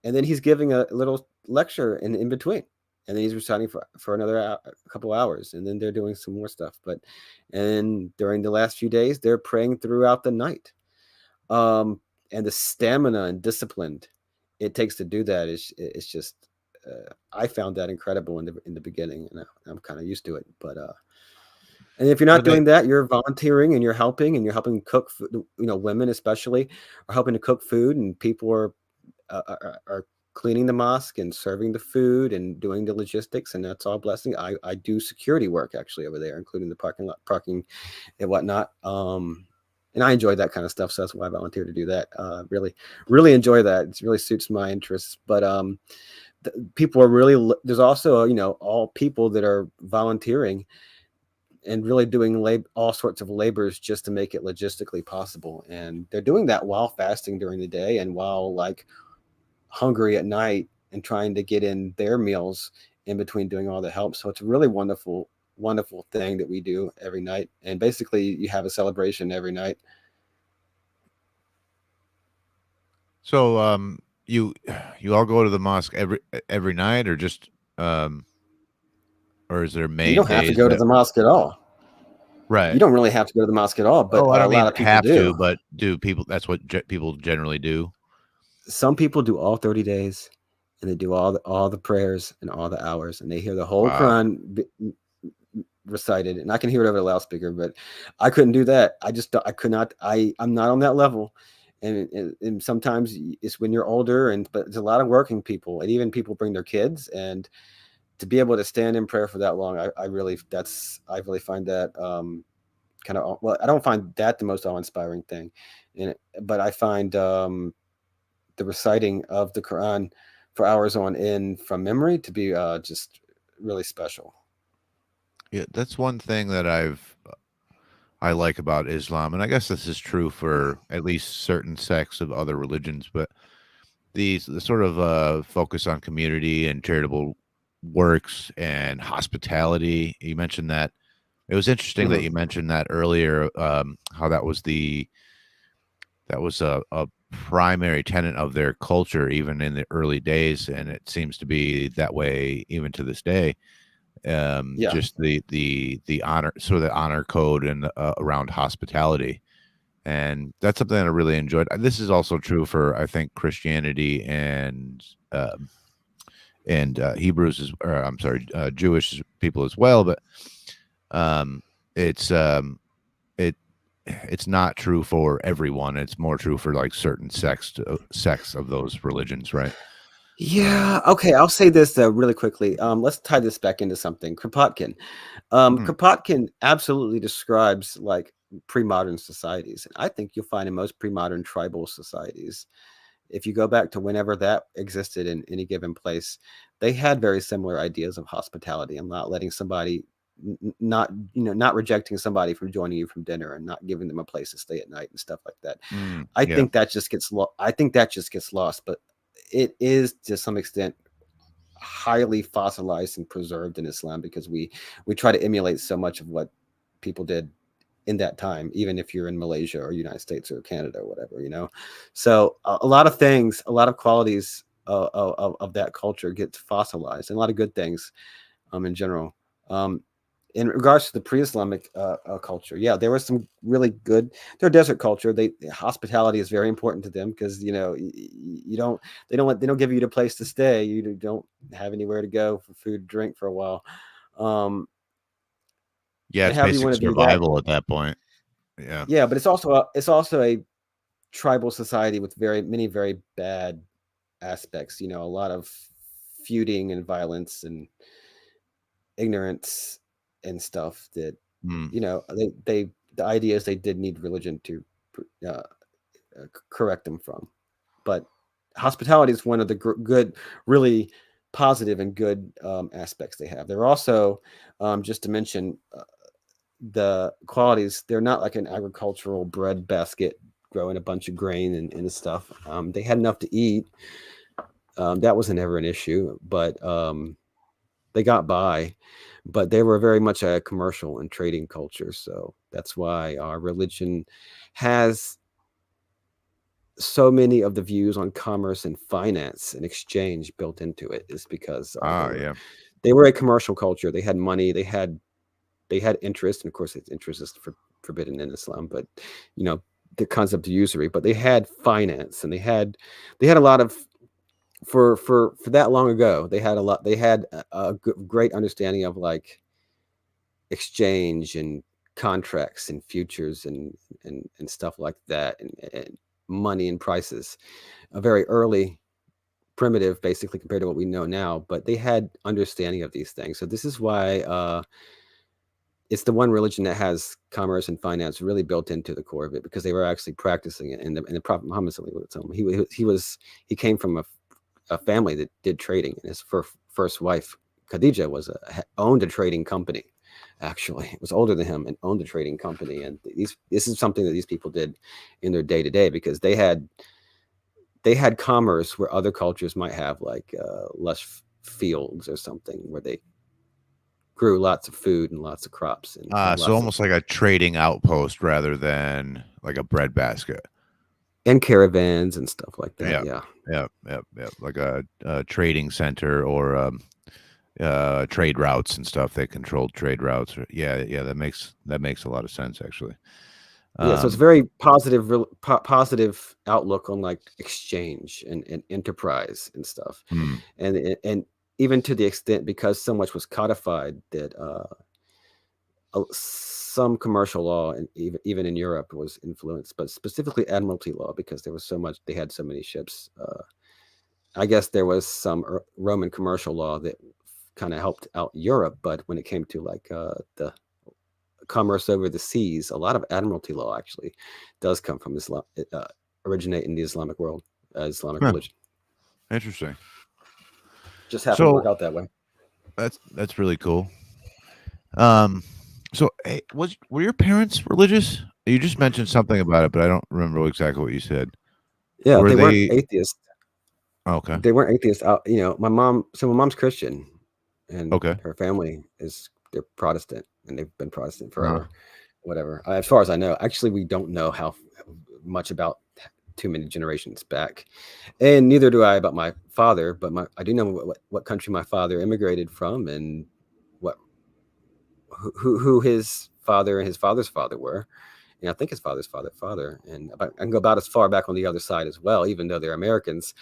And then he's giving a little lecture in between. And then he's reciting for another a couple hours. And then they're doing some more stuff. And during the last few days, they're praying throughout the night. And the stamina and discipline it takes to do that is just I found that incredible in the beginning, and I'm kind of used to it. But and if you're So not they doing that, you're volunteering and you're helping cook food. Women especially are helping to cook food, and people are cleaning the mosque and serving the food and doing the logistics, and that's all blessing. I do security work actually over there, including the parking and whatnot. And I enjoy that kind of stuff, so that's why I volunteer to do that. Really, really enjoy that. It really suits my interests. But people are really there's also all people that are volunteering and really doing all sorts of labors just to make it logistically possible, and they're doing that while fasting during the day and while like hungry at night and trying to get in their meals in between doing all the help. So it's a really wonderful thing that we do every night, and basically you have a celebration every night. so you you all go to the mosque every night, or just or is there You main don't have to days go to that the mosque at all. You right? don't really have to go to the mosque at all, but Oh, I a don't lot mean of people have to, do. but do people? That's what people generally do. Some people do all 30 days, and they do all the prayers and all the hours, and they hear the whole Wow. Quran recited, and I can hear it over the loudspeaker. But I couldn't do that. I could not. I'm not on that level. And sometimes it's when you're older, but there's a lot of working people, and even people bring their kids, and to be able to stand in prayer for that long, I really find that kind of, well, I don't find that the most awe-inspiring thing, but I find the reciting of the Quran for hours on end from memory to be just really special. Yeah, that's one thing that I like about Islam, and I guess this is true for at least certain sects of other religions, but the sort of focus on community and charitable works and hospitality. You mentioned that. It was interesting that Hmm. you mentioned that earlier, how that was a primary tenet of their culture, even in the early days, and it seems to be that way even to this day. Yeah. Just the honor, sort of the honor code and around hospitality, and that's something that I really enjoyed. This is also true for I think Christianity and Hebrews, or I'm sorry, Jewish people as well, but um, it's it it's not true for everyone. It's more true for like certain sects of those religions, right? Yeah. Okay. I'll say this though, really quickly. Let's tie this back into something. Kropotkin. Hmm, Kropotkin absolutely describes like pre-modern societies, and I think you'll find in most pre-modern tribal societies, if you go back to whenever that existed in any given place, they had very similar ideas of hospitality and not letting somebody not rejecting somebody from joining you from dinner and not giving them a place to stay at night and stuff like that. yeah. I think that just gets lost, but it is to some extent highly fossilized and preserved in Islam because we try to emulate so much of what people did in that time, even if you're in Malaysia or United States or Canada or whatever, So a lot of things, a lot of qualities of that culture get fossilized, and a lot of good things in general. Um, in regards to the pre-Islamic culture, yeah, there was some really good. Their desert culture, hospitality is very important to them because you don't they don't give you the place to stay. You don't have anywhere to go for food, drink for a while. Um, Yeah, and it's however you basic want to view that, survival at that point. Yeah. yeah, but it's also a tribal society with very bad aspects. A lot of feuding and violence and ignorance and stuff that Mm. they the idea is they did need religion to uh, correct them from, but hospitality is one of the good, really positive and good aspects they have. They're also just to mention the qualities, they're not like an agricultural bread basket growing a bunch of grain and stuff. They had enough to eat. That wasn't ever an issue, but they got by. But they were very much a commercial and trading culture, so that's why our religion has so many of the views on commerce and finance and exchange built into it. Is because Ah, yeah. they were a commercial culture. They had money. They had interest, and of course, interest is forbidden in Islam. But the concept of usury. But they had finance, and they had a lot of for that long ago. They had a lot. They had a great understanding of like exchange and contracts and futures and stuff like that, and money and prices. A very early primitive, basically compared to what we know now. But they had understanding of these things. So this is why. It's the one religion that has commerce and finance really built into the core of it because they were actually practicing it. And the Prophet Muhammad he came from a family that did trading, and his first wife Khadija owned a trading company. Actually, it was older than him and owned a trading company. And this is something that these people did in their day to day because they had commerce where other cultures might have like less fields or something where they grew lots of food and lots of crops and So lots of almost like a trading outpost rather than like a bread basket. and caravans and stuff like that. Yeah. Yeah. Yeah. Like a trading center or trade routes and stuff. They controlled trade routes. Yeah. That makes a lot of sense actually. Yeah. So it's Um, very positive, positive outlook on like exchange and enterprise and stuff. hmm. And even to the extent because so much was codified that some commercial law and even in Europe was influenced, but specifically admiralty law because there was so much, they had so many ships. I guess there was some Roman commercial law that kind of helped out Europe, but when it came to like the commerce over the seas, a lot of admiralty law actually does come from Islam, originate in the Islamic world, Islamic Huh, religion. interesting. Just happened to work So out that way. that's really cool. Um, so hey, were your parents religious? You just mentioned something about it, but I don't remember exactly what you said. Yeah, Were they weren't they atheists. okay? They weren't atheists. My mom's Christian, and Okay. her family they're Protestant, and they've been Protestant Uh, forever. Whatever. As far as I know, actually, we don't know how much about too many generations back, and neither do I about my father. But I do know what country my father immigrated from, and what who his father and his father's father were. And I think his father's father. And I can go about as far back on the other side as well, even though they're Americans.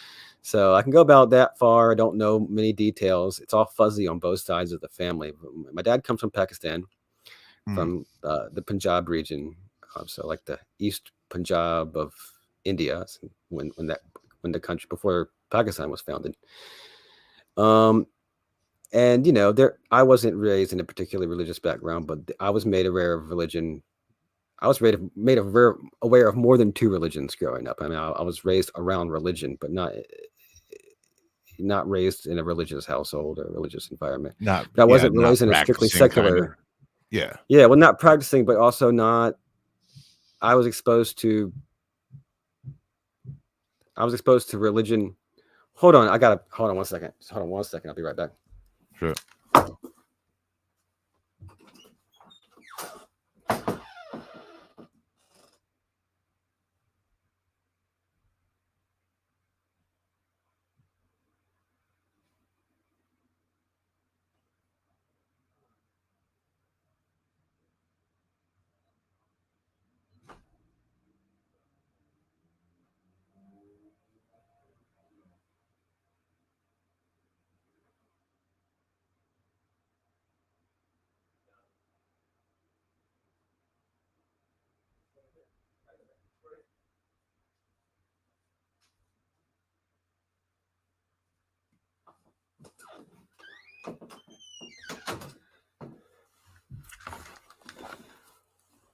So I can go about that far. I don't know many details. It's all fuzzy on both sides of the family. My dad comes from Pakistan, hmm. from the Punjab region, so like the East Punjab of India, when the country before Pakistan was founded. Um, and there I wasn't raised in a particularly religious background, but I was made aware of religion. I was aware of more than two religions growing up. I mean, I was raised around religion, but not raised in a religious household or religious environment. Not But I yeah, wasn't not raised in a strictly practicing kind of. secular. Yeah. Yeah, well, not practicing, but also not. I was exposed to. I was exposed to religion. Hold on one second. Hold on one second. I'll be right back. Sure.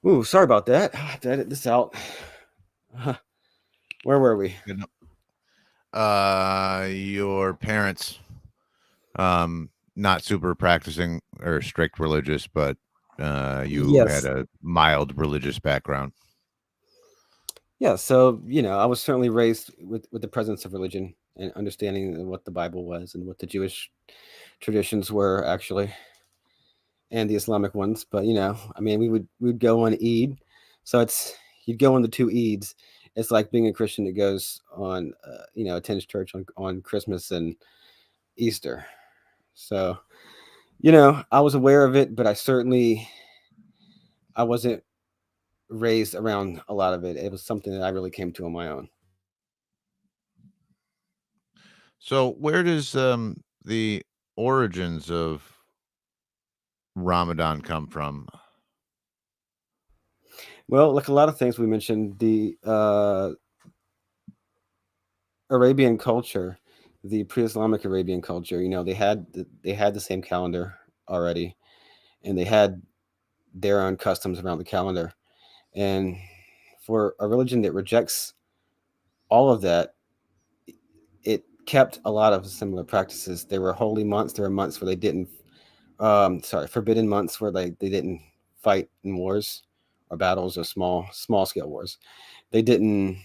Ooh, sorry about that. I have to edit this out. Where were we? You know, your parents, not super practicing or strict religious, but you had Yes. a mild religious background. Yeah. So, I was certainly raised with the presence of religion and understanding what the Bible was and what the Jewish traditions were actually, and the Islamic ones. But, I mean, we'd go on Eid. So you'd go on the two Eids. It's like being a Christian that goes on, attends church on Christmas and Easter. So, I was aware of it, but I wasn't raised around a lot of it. It was something that I really came to on my own. So, where does the origins of Ramadan come from? Well, like a lot of things we mentioned, the Arabian culture, the pre-Islamic Arabian culture, they had the same calendar already, and they had their own customs around the calendar. And for a religion that rejects all of that, it kept a lot of similar practices. There were holy months. There were months where they didn't, forbidden months where they didn't fight in wars or battles or small scale wars. They didn't,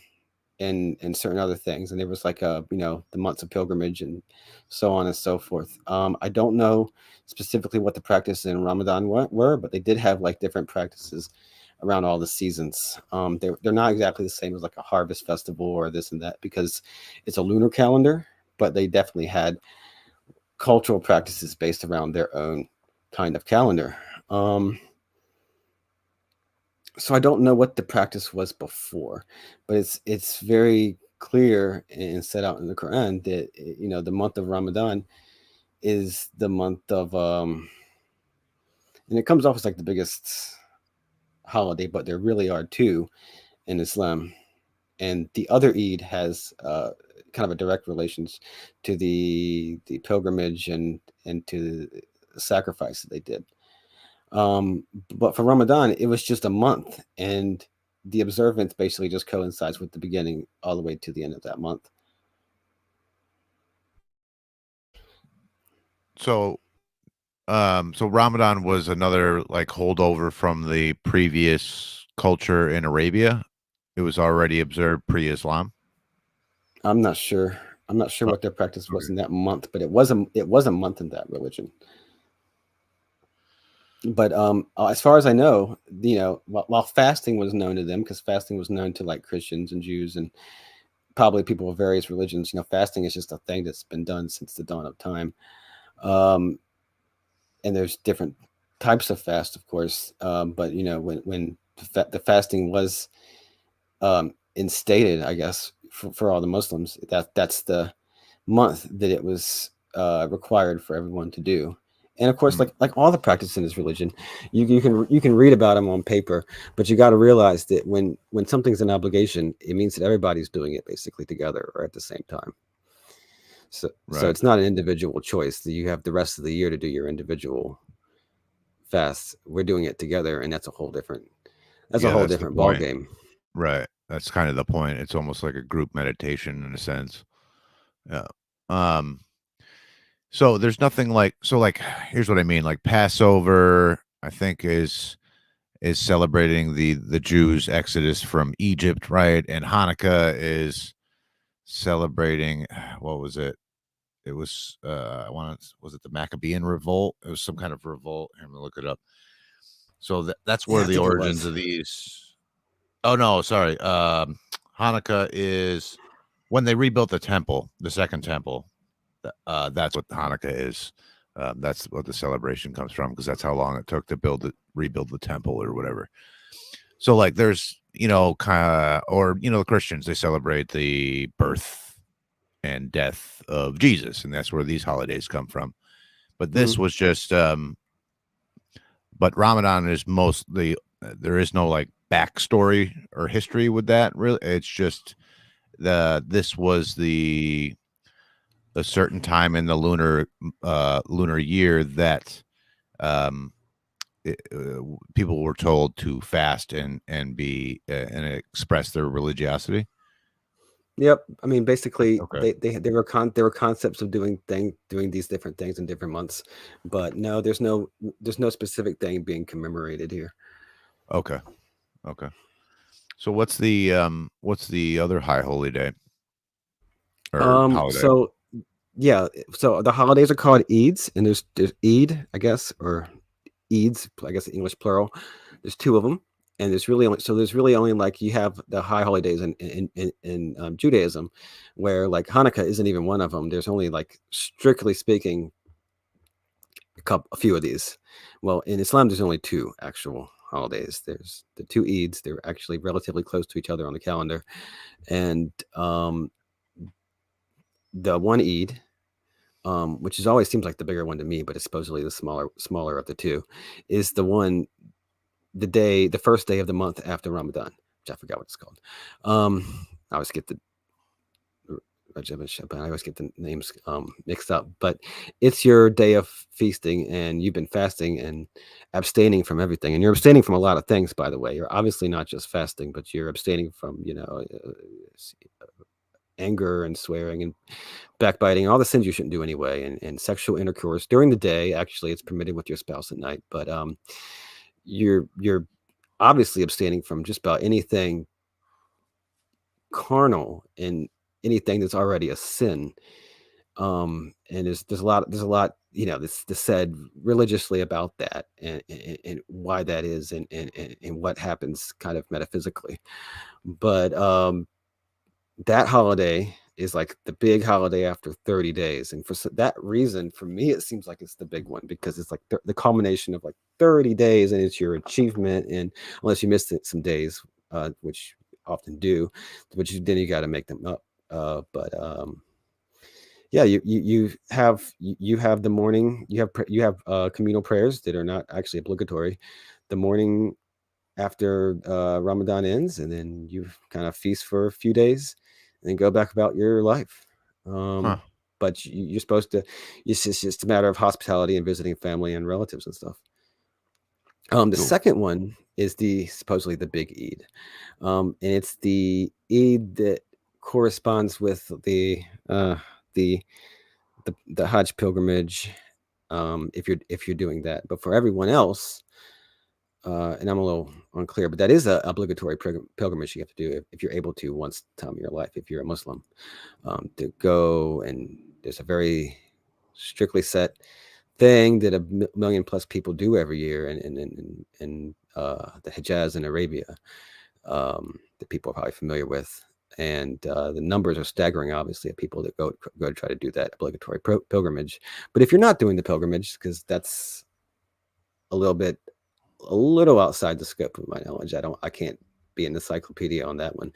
and certain other things. And there was like the months of pilgrimage and so on and so forth. I don't know specifically what the practices in Ramadan were, but they did have like different practices around all the seasons. They're not exactly the same as like a harvest festival or this and that because it's a lunar calendar, but they definitely had cultural practices based around their own kind of calendar. So I don't know what the practice was before, but it's very clear and set out in the Quran that the month of Ramadan is the month of and it comes off as like the biggest holiday, but there really are two in Islam, and the other Eid has kind of a direct relations to the pilgrimage and to the sacrifice that they did. Um, but for Ramadan, it was just a month, and the observance basically just coincides with the beginning all the way to the end of that month. So, so Ramadan was another like holdover from the previous culture in Arabia. It was already observed pre-Islam. I'm not sure. I'm not sure Oh, what their practice was okay. in that month, but it was a month in that religion. But as far as I know, while fasting was known to them, because fasting was known to like Christians and Jews and probably people of various religions, fasting is just a thing that's been done since the dawn of time. Um, and there's different types of fast, of course. But when the fasting was instated, I guess for all the Muslims, that's the month that it was required for everyone to do. And of course, Mm, like all the practices in this religion, you can read about them on paper, but you got to realize that when something's an obligation, it means that everybody's doing it basically together or at the same time. So right. it's not an individual choice. You have the rest of the year to do your individual fasts. We're doing it together, and that's a Yeah, whole that's the different ball point. game. Right. That's kind of the point. It's almost like a group meditation in a sense. Yeah. Um, so there's nothing like so like here's what I mean. Like Passover, I think is celebrating the Jews' exodus from Egypt, right? And Hanukkah is celebrating what was it? It was I want to was it the Maccabean revolt? It was some kind of revolt. I'm gonna look it up. So that's where Yeah, I the think it origins was. of these. Oh no, sorry. Hanukkah is when they rebuilt the temple, the second temple. That's what Hanukkah is. That's what the celebration comes from because that's how long it took to rebuild the temple or whatever. So like, there's kind of or the Christians they celebrate the birth and death of Jesus, and that's where these holidays come from. But this Mhm. was just but Ramadan is mostly there is no like backstory or history with that really. It's just this was the a certain time in the lunar year that um people were told to fast and be and express their religiosity. Yep. I mean, basically, Okay. there were concepts of doing these different things in different months, but no, there's no specific thing being commemorated here. Okay. Okay. So what's the other high holy day or holiday? So yeah, so the holidays are called Eids, and there's Eid, I guess, or Eids, I guess English plural. There's two of them, and there's really only like you have the high holidays in Judaism, where like Hanukkah isn't even one of them. There's only like strictly speaking a few of these. Well, in Islam, there's only two actual holidays. There's the two Eids. They're actually relatively close to each other on the calendar, and the one Eid, which is always seems like the bigger one to me, but it's supposedly the smaller of the two, is the first day of the month after Ramadan, which I forgot what it's called. I always get the I always get the names mixed up, but it's your day of feasting, and you've been fasting and abstaining from everything, and you're abstaining from a lot of things. By the way, you're obviously not just fasting, but you're abstaining from anger and swearing and backbiting, all the sins you shouldn't do anyway, and sexual intercourse during the day. Actually, it's permitted with your spouse at night, but you're obviously abstaining from just about anything carnal and anything that's already a sin. And there's a lot, this said religiously about that, and why that is, and what happens kind of metaphysically. But that holiday is like the big holiday after 30 days, and for that reason, for me, it seems like it's the big one, because it's like the culmination of like 30 days, and it's your achievement. And unless you missed it some days, which often do, then you got to make them up. But yeah, you have the morning, you have communal prayers that are not actually obligatory the morning after Ramadan ends, and then you kind of feast for a few days, and then go back about your life. Huh. But you're supposed to. It's just a matter of hospitality and visiting family and relatives and stuff. The Cool. second one is the supposedly the big Eid, and it's the Eid that corresponds with the the Hajj pilgrimage. If you're doing that, but for everyone else, and I'm a little unclear, but that is an obligatory pilgrimage you have to do if you're able to once time in your life, if you're a Muslim, to go. And there's a very strictly set thing that a million plus people do every year in the Hijaz in Arabia, that people are probably familiar with. And the numbers are staggering, obviously, of people that go to try to do that obligatory pilgrimage. But if you're not doing the pilgrimage, because that's a little outside the scope of my knowledge, I can't be an encyclopedia on that one.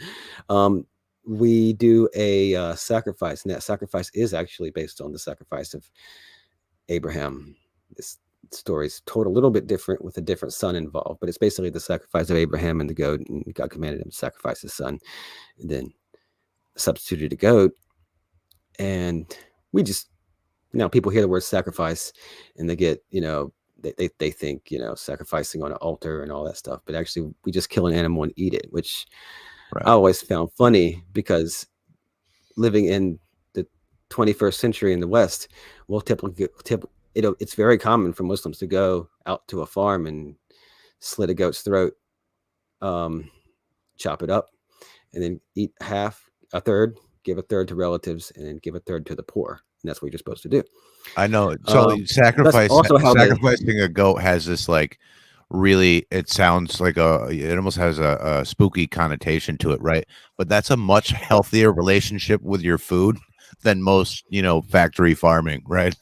We do a sacrifice, and that sacrifice is actually based on the sacrifice of Abraham. This story is told a little bit different with a different son involved, but it's basically the sacrifice of Abraham and the goat, and God commanded him to sacrifice his son, and then substituted a goat. And we just, people hear the word sacrifice, and they get, they think, sacrificing on an altar and all that stuff, but actually we just kill an animal and eat it, which I Right. always found funny, because living in the 21st century in the West, we'll it's very common for Muslims to go out to a farm and slit a goat's throat, chop it up, and then eat a third, give a third to relatives, and then give a third to the poor. And that's what you're supposed to do. I know. So That's also how they. sacrificing a goat has this like really, it sounds like it almost has a spooky connotation to it, right? But that's a much healthier relationship with your food than most, factory farming, right?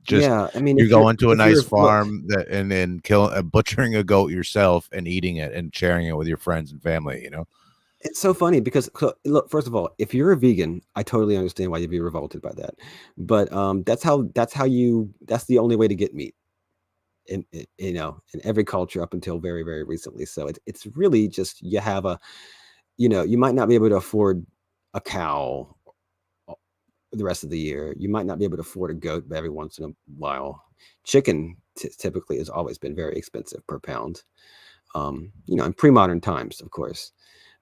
Just Yeah, I mean, you're going to a if you're nice look, farm and then butchering a goat yourself and eating it and sharing it with your friends and family. it's so funny, because look, first of all, if you're a vegan, I totally understand why you'd be revolted by that. But that's the only way to get meat in every culture up until very, very recently. So it's really just, you have you might not be able to afford a cow, the rest of the year. You might not be able to afford a goat, but every once in a while, chicken typically has always been very expensive per pound. In pre-modern times, of course.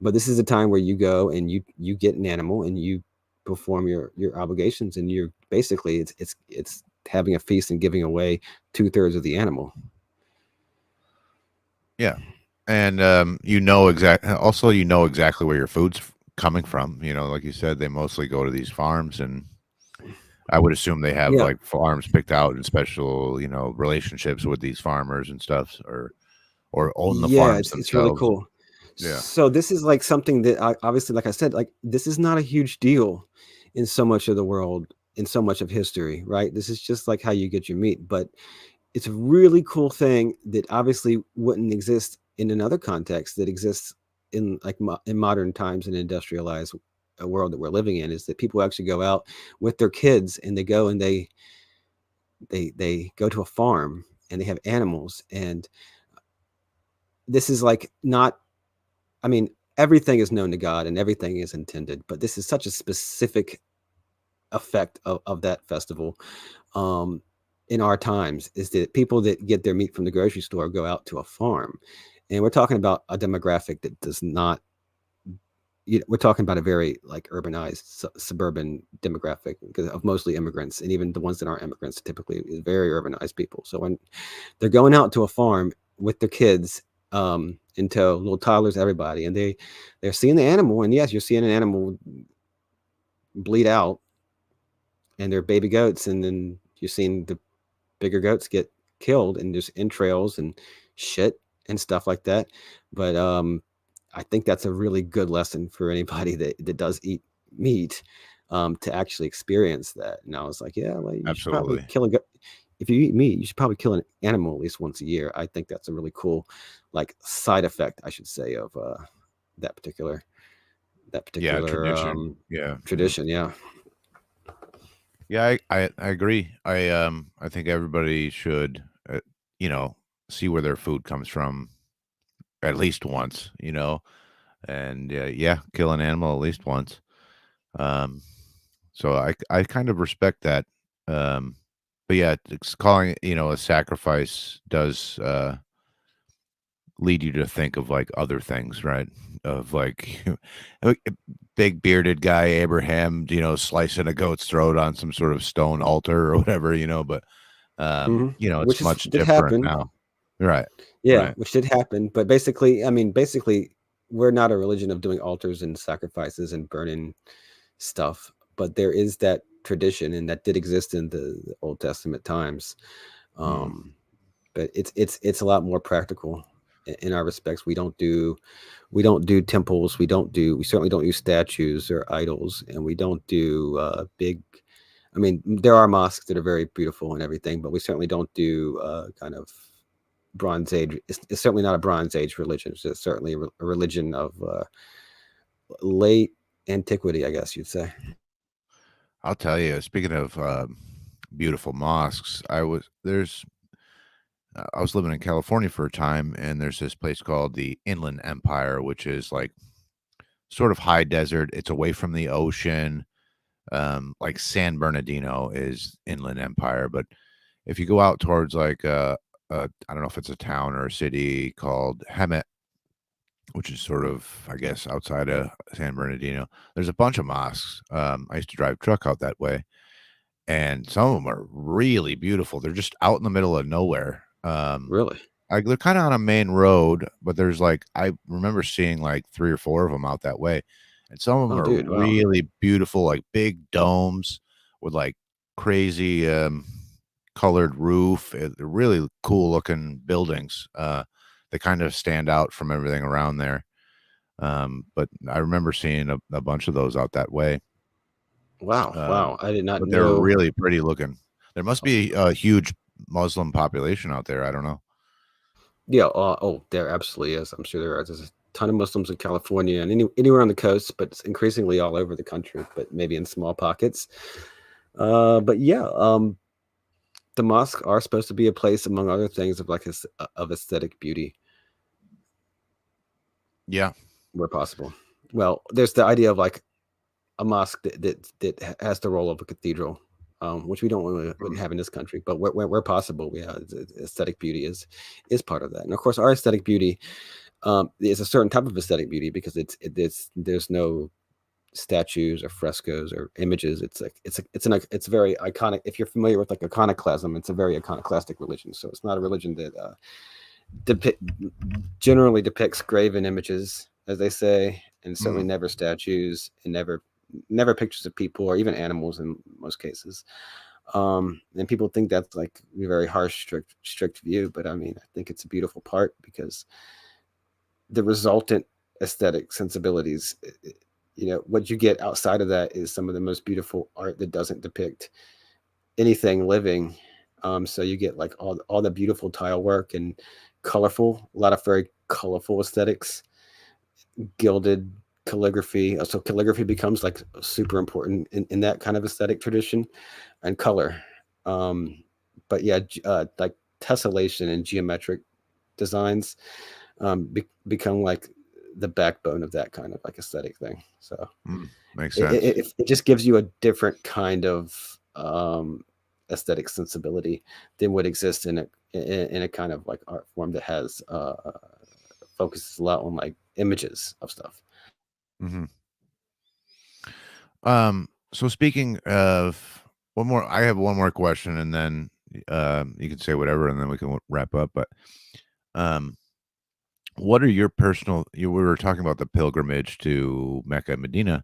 But this is a time where you go and you get an animal and you perform your obligations, and you're basically it's having a feast and giving away 2/3 of the animal. Yeah. And you know exactly where your food's coming from. Like you said, they mostly go to these farms, and I would assume they have Yeah, like farms picked out and special, relationships with these farmers and stuff, or own the yeah, farms it's really themselves. cool. Yeah. So this is like something that obviously, like I said, like this is not a huge deal in so much of the world, in so much of history, right? This is just like how you get your meat, but it's a really cool thing that obviously wouldn't exist in another context that exists in like in modern times and industrialized world that we're living in, is that people actually go out with their kids and they go and they go to a farm and they have animals. And this is like not, I mean, everything is known to God and everything is intended, but this is such a specific effect of that festival. um, in our times, is that people that get their meat from the grocery store go out to a farm, and we're talking about a demographic that does not. We're talking about a very like urbanized suburban demographic because of mostly immigrants, and even the ones that aren't immigrants typically is very urbanized people. So when they're going out to a farm with their kids, in tow, little toddlers, everybody, and they're seeing the animal, and yes, you're seeing an animal bleed out, and they're baby goats, and then you're seeing the bigger goats get killed, and there's entrails and shit and stuff like that. But I think that's a really good lesson for anybody that does eat meat, to actually experience that. And I was like, yeah, well, you should probably Absolutely. kill a goat. If you eat meat, you should probably kill an animal at least once a year. I think that's a really cool, like, side effect, I should say, of that particular that Yeah. particular Tradition. Yeah. Yeah. tradition. Yeah. Yeah. I agree. I think everybody should, you know, see where their food comes from at least once, and yeah, kill an animal at least once. Um, so I kind of respect that. Um, but yeah, it's calling it, a sacrifice does lead you to think of like other things, right? Of like a big bearded guy Abraham, slicing a goat's throat on some sort of stone altar or whatever, but it's Which is much did different happen. now. Right. Yeah, Right. which did happen, but basically, I mean, basically, we're not a religion of doing altars and sacrifices and burning stuff, but there is that tradition, and that did exist in the Old Testament times. Mm. Um, but it's a lot more practical in our respects. We don't do temples. We certainly don't use statues or idols, and we don't do big. I mean, there are mosques that are very beautiful and everything, but we certainly don't do kind of Bronze Age. It's certainly not a Bronze Age religion. It's certainly a religion of late antiquity, I guess you'd say. I'll tell you, speaking of beautiful mosques, I was living in California for a time, and there's this place called the Inland Empire, which is like sort of high desert. It's away from the ocean. Like San Bernardino is Inland Empire, but if you go out towards like I don't know if it's a town or a city called Hemet, which is sort of, I guess, outside of San Bernardino, there's a bunch of mosques. I used to drive truck out that way, and some of them are really beautiful. They're just out in the middle of nowhere. Really? Like they're kind of on a main road, but there's like I remember seeing like 3 or 4 of them out that way, and some of them Oh, are dude, wow. really beautiful, like big domes with like crazy colored roof. They're really cool looking buildings. They kind of stand out from everything around there. But I remember seeing a bunch of those out that way. Wow, Um, wow. I did not but they're know. really pretty looking. There must be a huge Muslim population out there. I don't know. Yeah, oh, there absolutely is. I'm sure there are. There's a ton of Muslims in California and anywhere on the coast, but it's increasingly all over the country, but maybe in small pockets. But yeah, the mosques are supposed to be a place, among other things, of like of aesthetic beauty Yeah. where possible. Well, there's the idea of like a mosque that has the role of a cathedral, which we don't really, wouldn't have in this country, but where possible, we have aesthetic beauty is part of that. And of course, our aesthetic beauty is a certain type of aesthetic beauty because there's no statues or frescoes or images. It's very iconic. If you're familiar with like iconoclasm, it's a very iconoclastic religion. So it's not a religion that depict generally depicts graven images, as they say, and certainly never statues and never pictures of people or even animals in most cases. And people think that's like a very harsh, strict view, but I mean, I think it's a beautiful part because the resultant aesthetic sensibilities, what you get outside of that is some of the most beautiful art that doesn't depict anything living. So you get like all the beautiful tile work and colorful, a lot of very colorful aesthetics, gilded calligraphy. So calligraphy becomes like super important in that kind of aesthetic tradition, and color. Um, but yeah, like tessellation and geometric designs become like the backbone of that kind of like aesthetic thing. So Makes sense. it just gives you a different kind of aesthetic sensibility than would exist in a kind of like art form that has focuses a lot on like images of stuff. Mm-hmm. So speaking of I have one more question, and then you can say whatever, and then we can wrap up. But um, what are your personal? We were talking about the pilgrimage to Mecca, Medina.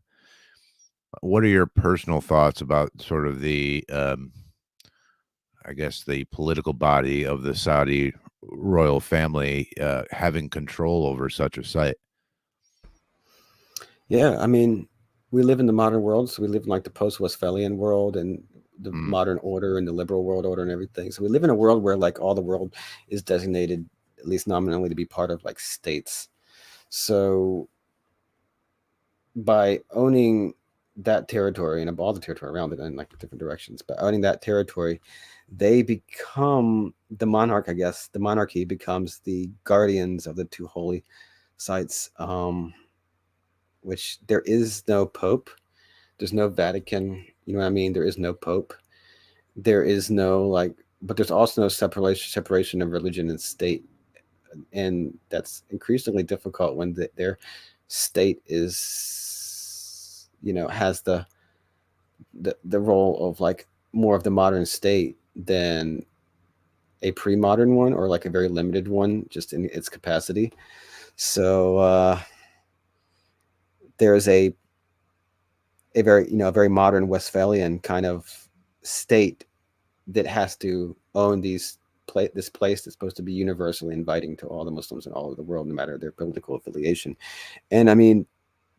What are your personal thoughts about sort of the, I guess, the political body of the Saudi royal family having control over such a site? Yeah, I mean, we live in the modern world, so we live in like the post-Westphalian world and the modern order and the liberal world order and everything. So we live in a world where like all the world is designated, at least nominally, to be part of like states. So by owning that territory and all the territory around it in like different directions, by owning that territory, they become the monarch, I guess. The monarchy becomes the guardians of the two holy sites. Which there is no pope, there's no Vatican, you know what I mean? There is no pope. There is no like, but there's also no separation of religion and state, and that's increasingly difficult when their state is, has the role of like more of the modern state than a pre-modern one or like a very limited one just in its capacity. So there's a very a very modern Westphalian kind of state that has to own this place that's supposed to be universally inviting to all the Muslims in all over the world, no matter their political affiliation. And I mean,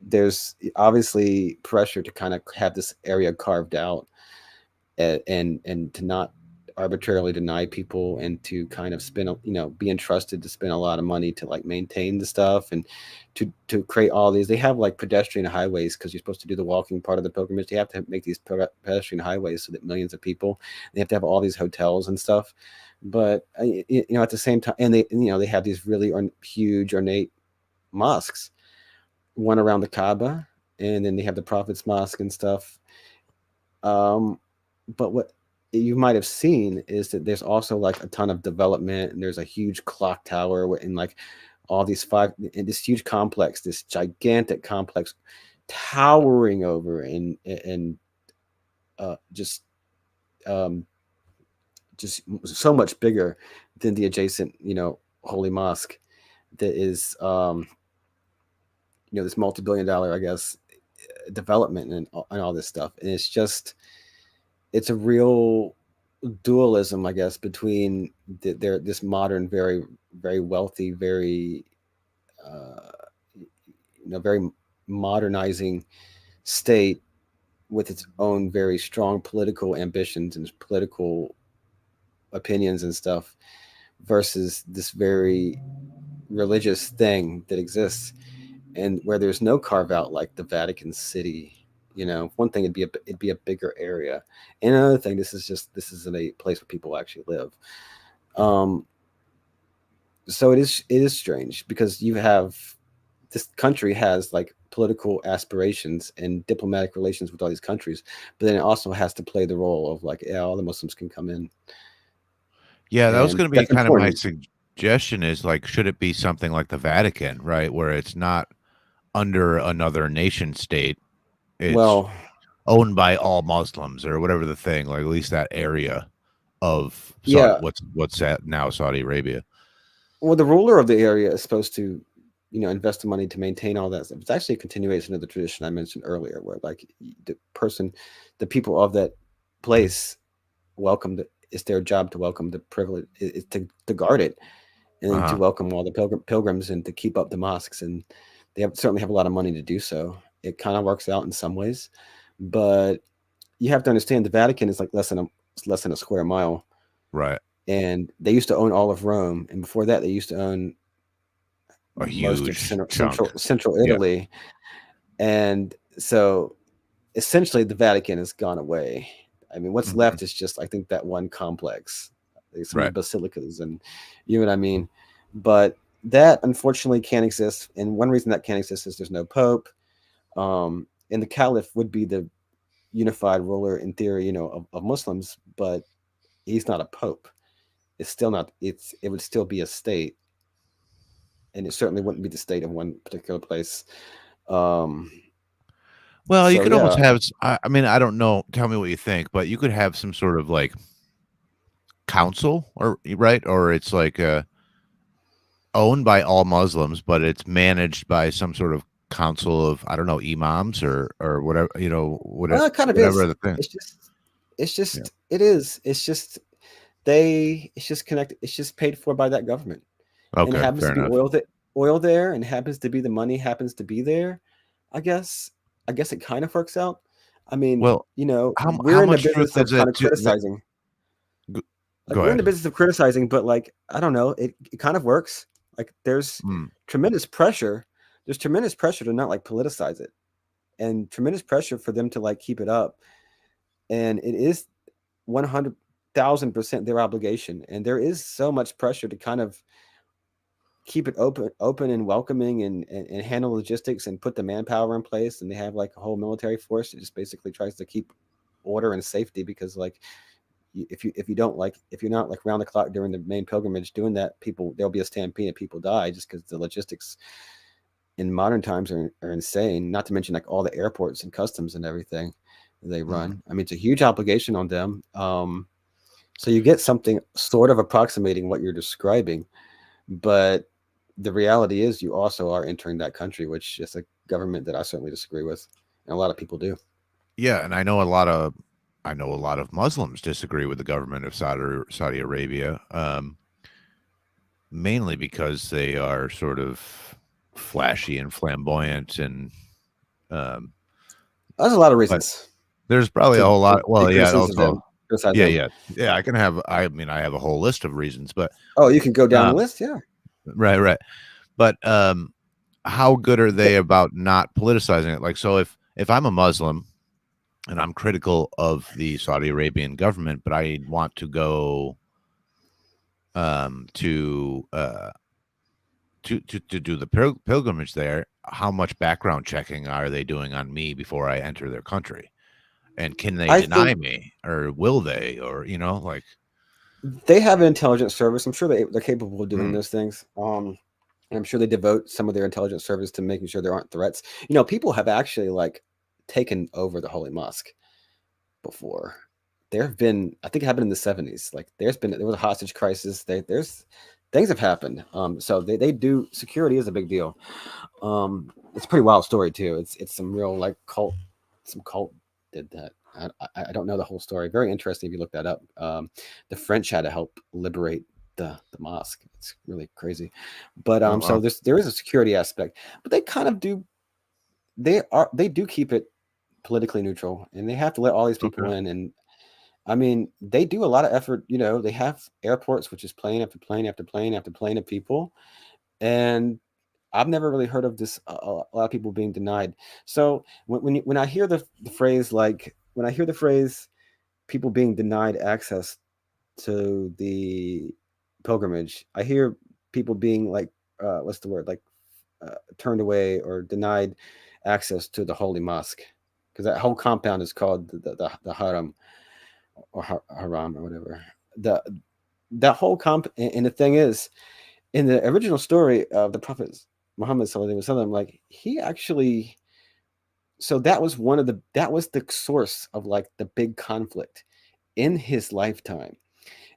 there's obviously pressure to kind of have this area carved out, and to not arbitrarily deny people, and to kind of spend be entrusted to spend a lot of money to like maintain the stuff, and to create all these. They have like pedestrian highways because you're supposed to do the walking part of the pilgrimage. They have to make these pedestrian highways so that millions of people. They have to have all these hotels and stuff. But at the same time, and they have these really huge ornate mosques, one around the Kaaba, and then they have the Prophet's Mosque and stuff. But what you might have seen is that there's also like a ton of development, and there's a huge clock tower and like all these in this huge complex, this gigantic complex, towering over and just so much bigger than the adjacent holy mosque that is this multi-billion-dollar, I guess, development and all this stuff. And it's a real dualism, I guess, between this modern, very very wealthy, very very modernizing state with its own very strong political ambitions and political opinions and stuff, versus this very religious thing that exists, and where there's no carve out like the Vatican City. One thing, it'd be a bigger area, and another thing, this isn't a place where people actually live. So it is strange because you have this country has like political aspirations and diplomatic relations with all these countries, but then it also has to play the role of like, yeah, all the Muslims can come in, Yeah, that was and going to be that's kind of my important. suggestion is like, should it be something like the Vatican, right? Where it's not under another nation state. It's Well, owned by all Muslims or whatever the thing, like at least that area of Saudi, yeah, what's that now Saudi Arabia. well, the ruler of the area is supposed to, invest the money to maintain all that stuff. It's actually a continuation of the tradition I mentioned earlier, where like the person, the people of that place welcome the, it's their job to welcome the privilege, is to guard it, and then to Uh-huh. welcome all the pilgrims and to keep up the mosques. And they certainly have a lot of money to do so. It kind of works out in some ways, but you have to understand the Vatican is like less than a square mile, Right. and they used to own all of Rome, and before that they used to own A most of huge chunk. central Yeah. Italy, and so essentially the Vatican has gone away. I mean, what's Mhm. left is just I think that one complex, like some of the Right. basilicas, and you know what I mean. But that unfortunately can't exist, and one reason that can't exist is there's no pope. And the caliph would be the unified ruler in theory, of Muslims, but he's not a pope. It's still not. It would still be a state, and it certainly wouldn't be the state of one particular place. Um, Well, you so could almost yeah, have I mean, I don't know, tell me what you think, but you could have some sort of like council or right? Or it's like owned by all Muslims, but it's managed by some sort of council of I don't know imams or whatever well, it kind of whatever is. the thing. Yeah. It is. It's just connected. It's just paid for by that government, and it Okay, happens fair to be enough. oil there, and happens to be the money happens to be there. I guess. I guess it kind of works out. I mean, Well, how we're in the much truth business is of kind it of to that? criticizing. G- Like Go we're in the ahead. business of criticizing, but like I don't know, it kind of works. Like Mm, tremendous pressure. There's tremendous pressure to not like politicize it, and tremendous pressure for them to like keep it up. And it is 100,000% their obligation. And there is so much pressure to kind of keep it open and welcoming, and handle logistics and put the manpower in place. And they have like a whole military force that just basically tries to keep order and safety, because like if you don't like if you're not like round the clock during the main pilgrimage doing that, people there'll be a stampede and people die just because the logistics in modern times are insane, not to mention like all the airports and customs and everything they mhm. run. I mean, it's a huge obligation on them. So you get something sort of approximating what you're describing, but the reality is you also are entering that country, which is a government that I certainly disagree with, and a lot of people do. Yeah, and I know a lot of Muslims disagree with the government of Saudi Arabia, mainly because they are sort of flashy and flamboyant, and um, There's a lot of but reasons there's probably a to whole lot. to Well, yeah, also, criticize yeah, them. yeah, yeah. I can have. I mean, I have a whole list of reasons, but Oh, you can go down the um, list, yeah. right, right. But how good are they about not politicizing it? Like, so if I'm a Muslim and I'm critical of the Saudi Arabian government, but I want to go to to do the pilgrimage there, how much background checking are they doing on me before I enter their country? And can they I think deny me, or will they, or like? they have an intelligence service. I'm sure they're capable of doing Mm, those things. And I'm sure they devote some of their intelligence service to making sure there aren't threats. People have actually like taken over the Holy Mosque before. There have been, I think it happened in the 70s. Like there was a hostage crisis. There's things have happened. So they do, security is a big deal. It's a pretty wild story too. It's some real like some cult did that. I don't know the whole story. Very interesting if you look that up. The French had to help liberate the mosque. It's really crazy, but oh so wow. there is a security aspect, but they kind of do. They do keep it politically neutral, and they have to let all these people Okay. in. And I mean, they do a lot of effort. They have airports, which is plane after plane after plane after plane of people, and I've never really heard of this a lot of people being denied. So when I hear the phrase like when I hear the phrase people being denied access to the pilgrimage, I hear people being like what's the word, like turned away or denied access to the holy mosque, because that whole compound is called the haram, or haram, or whatever. The that whole and the thing is, in the original story of the Prophet Muhammad sallallahu alaihi wasallam, like he actually, so that was the source of like the big conflict in his lifetime,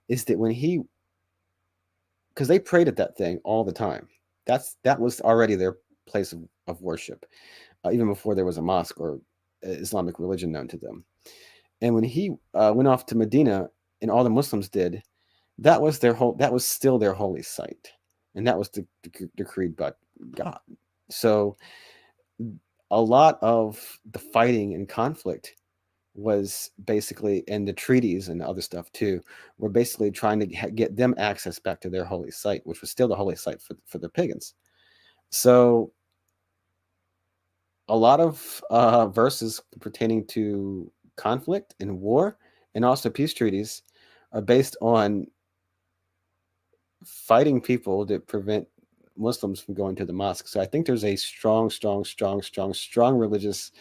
is that when he, because they prayed at that thing all the time. That was already their place of worship, even before there was a mosque or Islamic religion known to them. And when he went off to Medina, and all the Muslims did, that was still their holy site, and that was decreed by God. So a lot of the fighting and conflict was basically, and the treaties and other stuff too, were basically trying to get them access back to their holy site, which was still the holy site for the pagans. So a lot of verses pertaining to conflict and war, and also peace treaties, are based on fighting people that prevent Muslims from going to the mosque. So I think there's a strong religious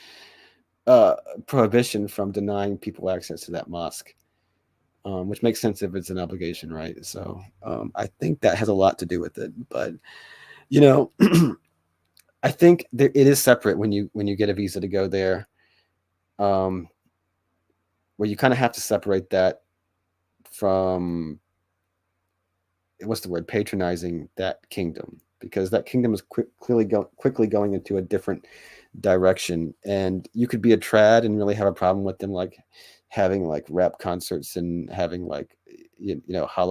uh, prohibition from denying people access to that mosque, which makes sense if it's an obligation, right? So I think that has a lot to do with it. But you know, I think it is separate when you get a visa to go there, um, where you kind of have to separate that from, what's the word, patronizing that kingdom, because that kingdom is quickly going into a different direction, and you could be a trad and really have a problem with them, like having like rap concerts and having like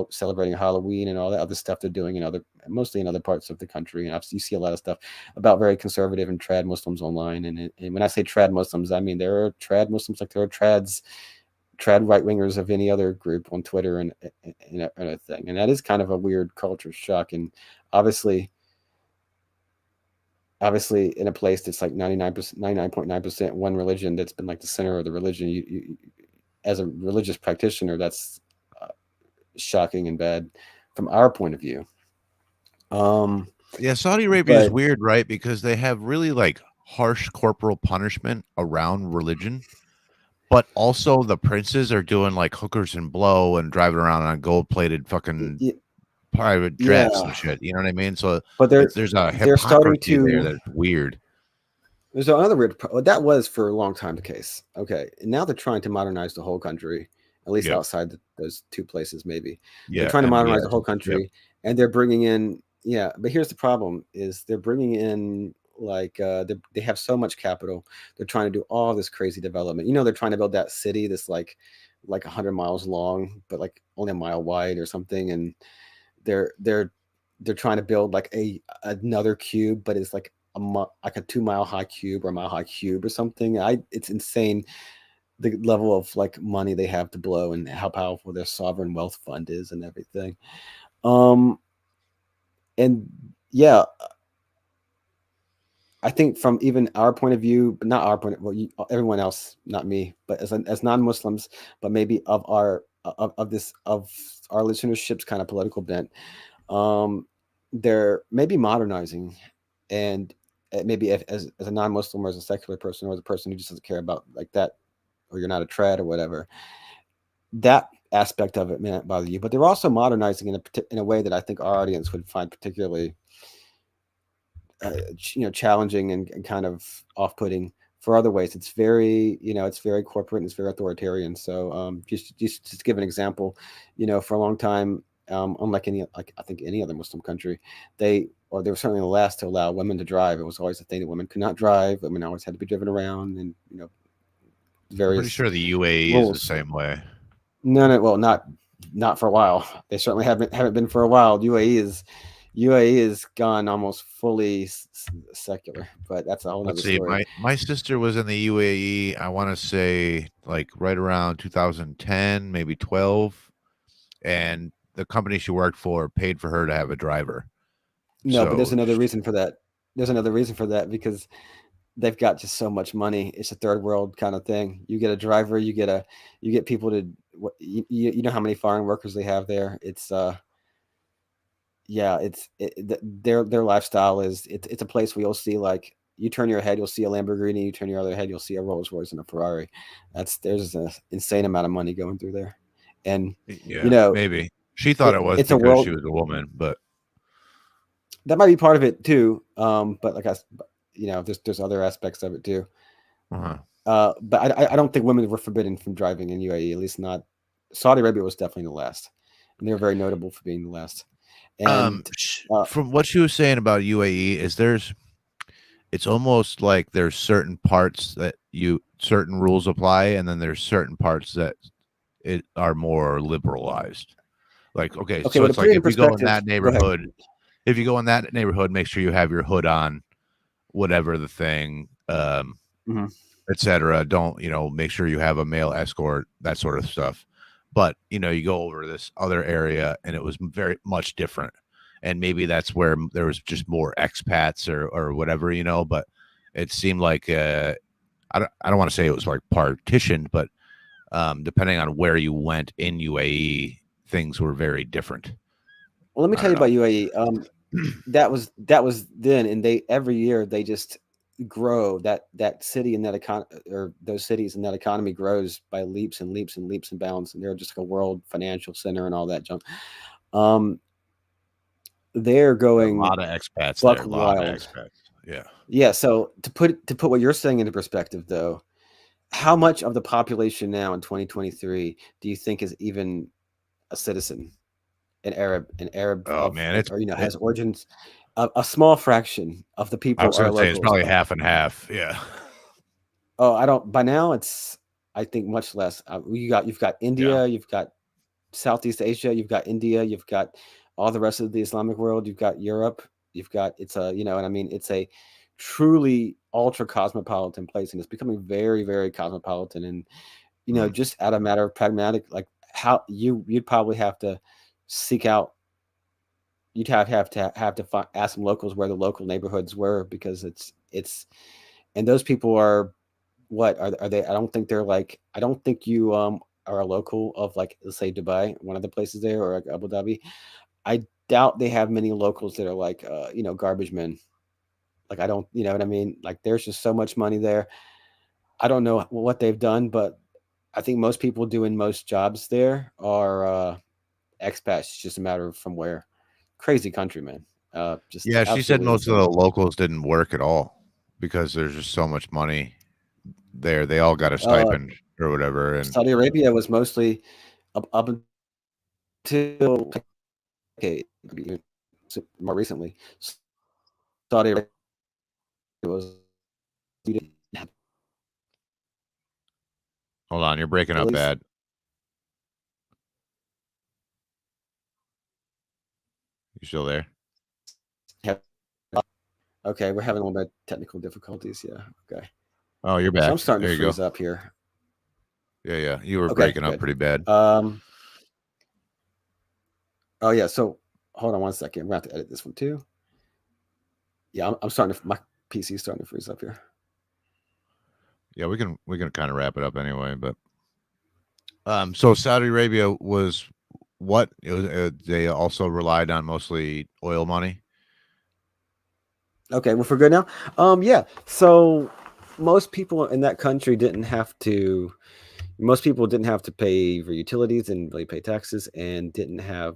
celebrating Halloween and all that other stuff they're doing in other, mostly in other parts of the country. And you see a lot of stuff about very conservative and trad Muslims online, and when I say trad Muslims, I mean there are trad Muslims like there are trad right wingers of any other group on Twitter, and a thing. And that is kind of a weird culture shock. And obviously, in a place that's like 99.9% one religion, that's been like the center of the religion, you as a religious practitioner, that's uh, shocking and bad from our point of view. Yeah, Saudi Arabia is But weird, right? Because they have really like harsh corporal punishment around religion, but also the princes are doing like hookers and blow and driving around on gold-plated fucking private jets yeah, and shit. You know what I mean? So but there's a they're starting hypocrisy there to. that's weird. There's another weird. That was for a long time the case. Okay, and now they're trying to modernize the whole country, at least Yep. outside those two places. Maybe they're Yeah. trying to modernize the MBS. whole Yep. country, and they're bringing in. Yeah, but here's the problem: is they're bringing in like they have so much capital. They're trying to do all this crazy development. They're trying to build that city that's like 100 miles long, but like only a mile wide or something, and they're they're they're trying to build like another cube, but it's like a 2 mile high cube or a mile high cube or something. It's insane the level of like money they have to blow and how powerful their sovereign wealth fund is and everything. Um, and yeah, I think from even our point of view, but not our point of, well, everyone else, not me, but as non-Muslims, but maybe of our listenership's kind of political bent, um, they're maybe modernizing, and maybe as a non-Muslim or as a secular person or as a person who just doesn't care about like that, or you're not a trad or whatever, that aspect of it may not bother you. But they're also modernizing in a way that I think our audience would find particularly challenging and kind of off-putting for other ways. It's very, it's very corporate and it's very authoritarian. So just to give an example, for a long time, unlike like I think any other Muslim country, they were certainly the last to allow women to drive. It was always a thing that women could not drive. Women always had to be driven around, and I'm pretty various sure the UAE is the rules. same way. No, well, not for a while. They certainly haven't been for a while. UAE is gone almost fully secular, but that's a whole Let's nother see. story. My sister was in the UAE. I want to say like right around 2010, maybe 12, and the company she worked for paid for her to have a driver. No, but there's So another reason for that. There's another reason for that because they've got just so much money. It's a third world kind of thing. You get a driver, you get people to you know how many foreign workers they have there. It's yeah, their lifestyle is it's a place where you'll see like you turn your head, you'll see a Lamborghini. You turn your other head, you'll see a Rolls Royce and a Ferrari. There's an insane amount of money going through there, and you Yeah, know, maybe she thought it was it's a because she world was a woman, but that might be part of it too. But like there's other aspects of it too. uh-huh. But I don't think women were forbidden from driving in UAE. At least not. Saudi Arabia was definitely the last, and they were very notable for being the last. And From what she was saying about UAE, it's almost like there's certain parts that certain rules apply, and then there's certain parts that it are more liberalized. Like, okay, okay, so well, to it's put like it in perspective, go ahead. if you go in that neighborhood, make sure you have your hood on, whatever the thing, Hmm. etc. Don't, make sure you have a male escort, that sort of stuff. But, you go over this other area and it was very much different. And maybe that's where there was just more expats or whatever, but it seemed like, I don't want to say it was like partitioned, but depending on where you went in UAE, things were very different. Well, let me I tell don't you know. about UAE. That was then, and they every year they just grow that city and that or those cities and that economy grows by leaps and leaps and leaps and bounds, and they're just like a world financial center and all that junk. Um, they're A going lot of expats there, buck a lot of wild. expats. Yeah. Yeah. So to put what you're saying into perspective, though, how much of the population now in 2023 do you think is even a citizen? An Arab Oh of man, like, or has origins. A small fraction of the I people was are gonna say it's locals. probably half and half. Yeah. Oh, I don't. By now, it's I think much less. You've got Yeah. India, you've got Southeast Asia, you've got India, you've got all the rest of the Islamic world, you've got Europe, you've got it's a and I mean it's a truly ultra cosmopolitan place, and it's becoming very very cosmopolitan, and Mm. just out of matter of pragmatic, like how you'd probably have to seek out you'd have to ask some locals where the local neighborhoods were, because it's and those people are what are they? I don't think you are a local of, like, let's say Dubai, one of the places there, or like Abu Dhabi. I doubt they have many locals that are like garbage men. Like, I don't, you know what I mean? Like, there's just so much money there. I don't know what they've done, but I think most people doing most jobs there are expats. It's just a matter of from where. Crazy country, man. Just Yeah, she said absolutely most of insane. the locals didn't work at all because there's just so much money there. They all got a Uh, stipend or whatever. And Saudi Arabia was mostly up until decade, more recently. Saudi Arabia was you didn't have hold on, you're breaking at up least bad. You still there? have. Okay, we're having a little bit of technical difficulties. Yeah. Okay. Oh, you're So I'm back. starting to There you go. freeze up here. Yeah, yeah. You were Okay, breaking up good. pretty bad. Oh yeah. So hold on one second. We're going to have to edit this one too. Yeah, I'm starting to. My PC is starting to freeze up here. Yeah, we can kind of wrap it up anyway, but so Saudi Arabia was what? It was, they also relied on mostly oil money. Okay, well, for good now. Yeah. So most people in that country didn't have to. Most people didn't have to pay for utilities, didn't really pay taxes, and didn't have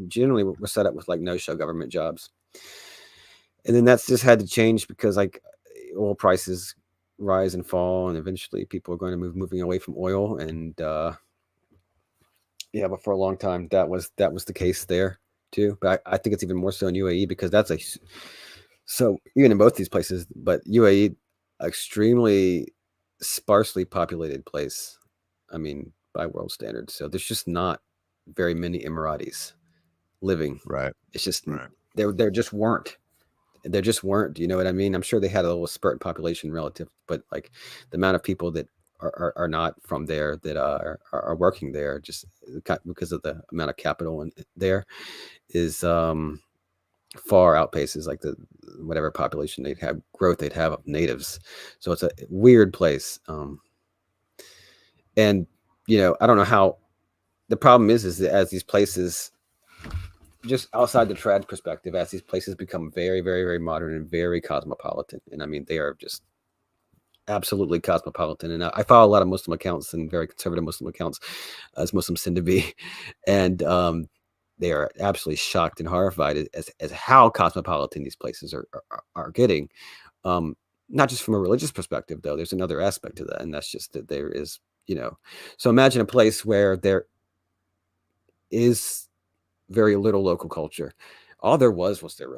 generally were set up with like no show government jobs. And then that's just had to change because like oil prices rise and fall, and eventually people are going to moving away from oil. And yeah, but for a long time that was the case there too. But I think it's even more so in UAE because so even in both these places, but UAE, extremely sparsely populated place. I mean, by world standards. So there's just not very many Emiratis living. Right. It's just Right. there just weren't. There just weren't. Do you know what I mean? I'm sure they had a little spurt in population relative, but like the amount of people that are not from there that are working there just because of the amount of capital in there is far outpaces like the whatever population they'd have growth they'd have of natives. So it's a weird place. And I don't know how the problem is that as these places just outside the trad perspective, as these places become very, very, very modern and very cosmopolitan, and I mean they are just absolutely cosmopolitan. And I follow a lot of Muslim accounts and very conservative Muslim accounts, as Muslims tend to be, and they are absolutely shocked and horrified as how cosmopolitan these places are getting. Um, Not just from a religious perspective, though. There's another aspect to that, and that's just that there is, you know. So imagine a place where there is very little local culture. All there was their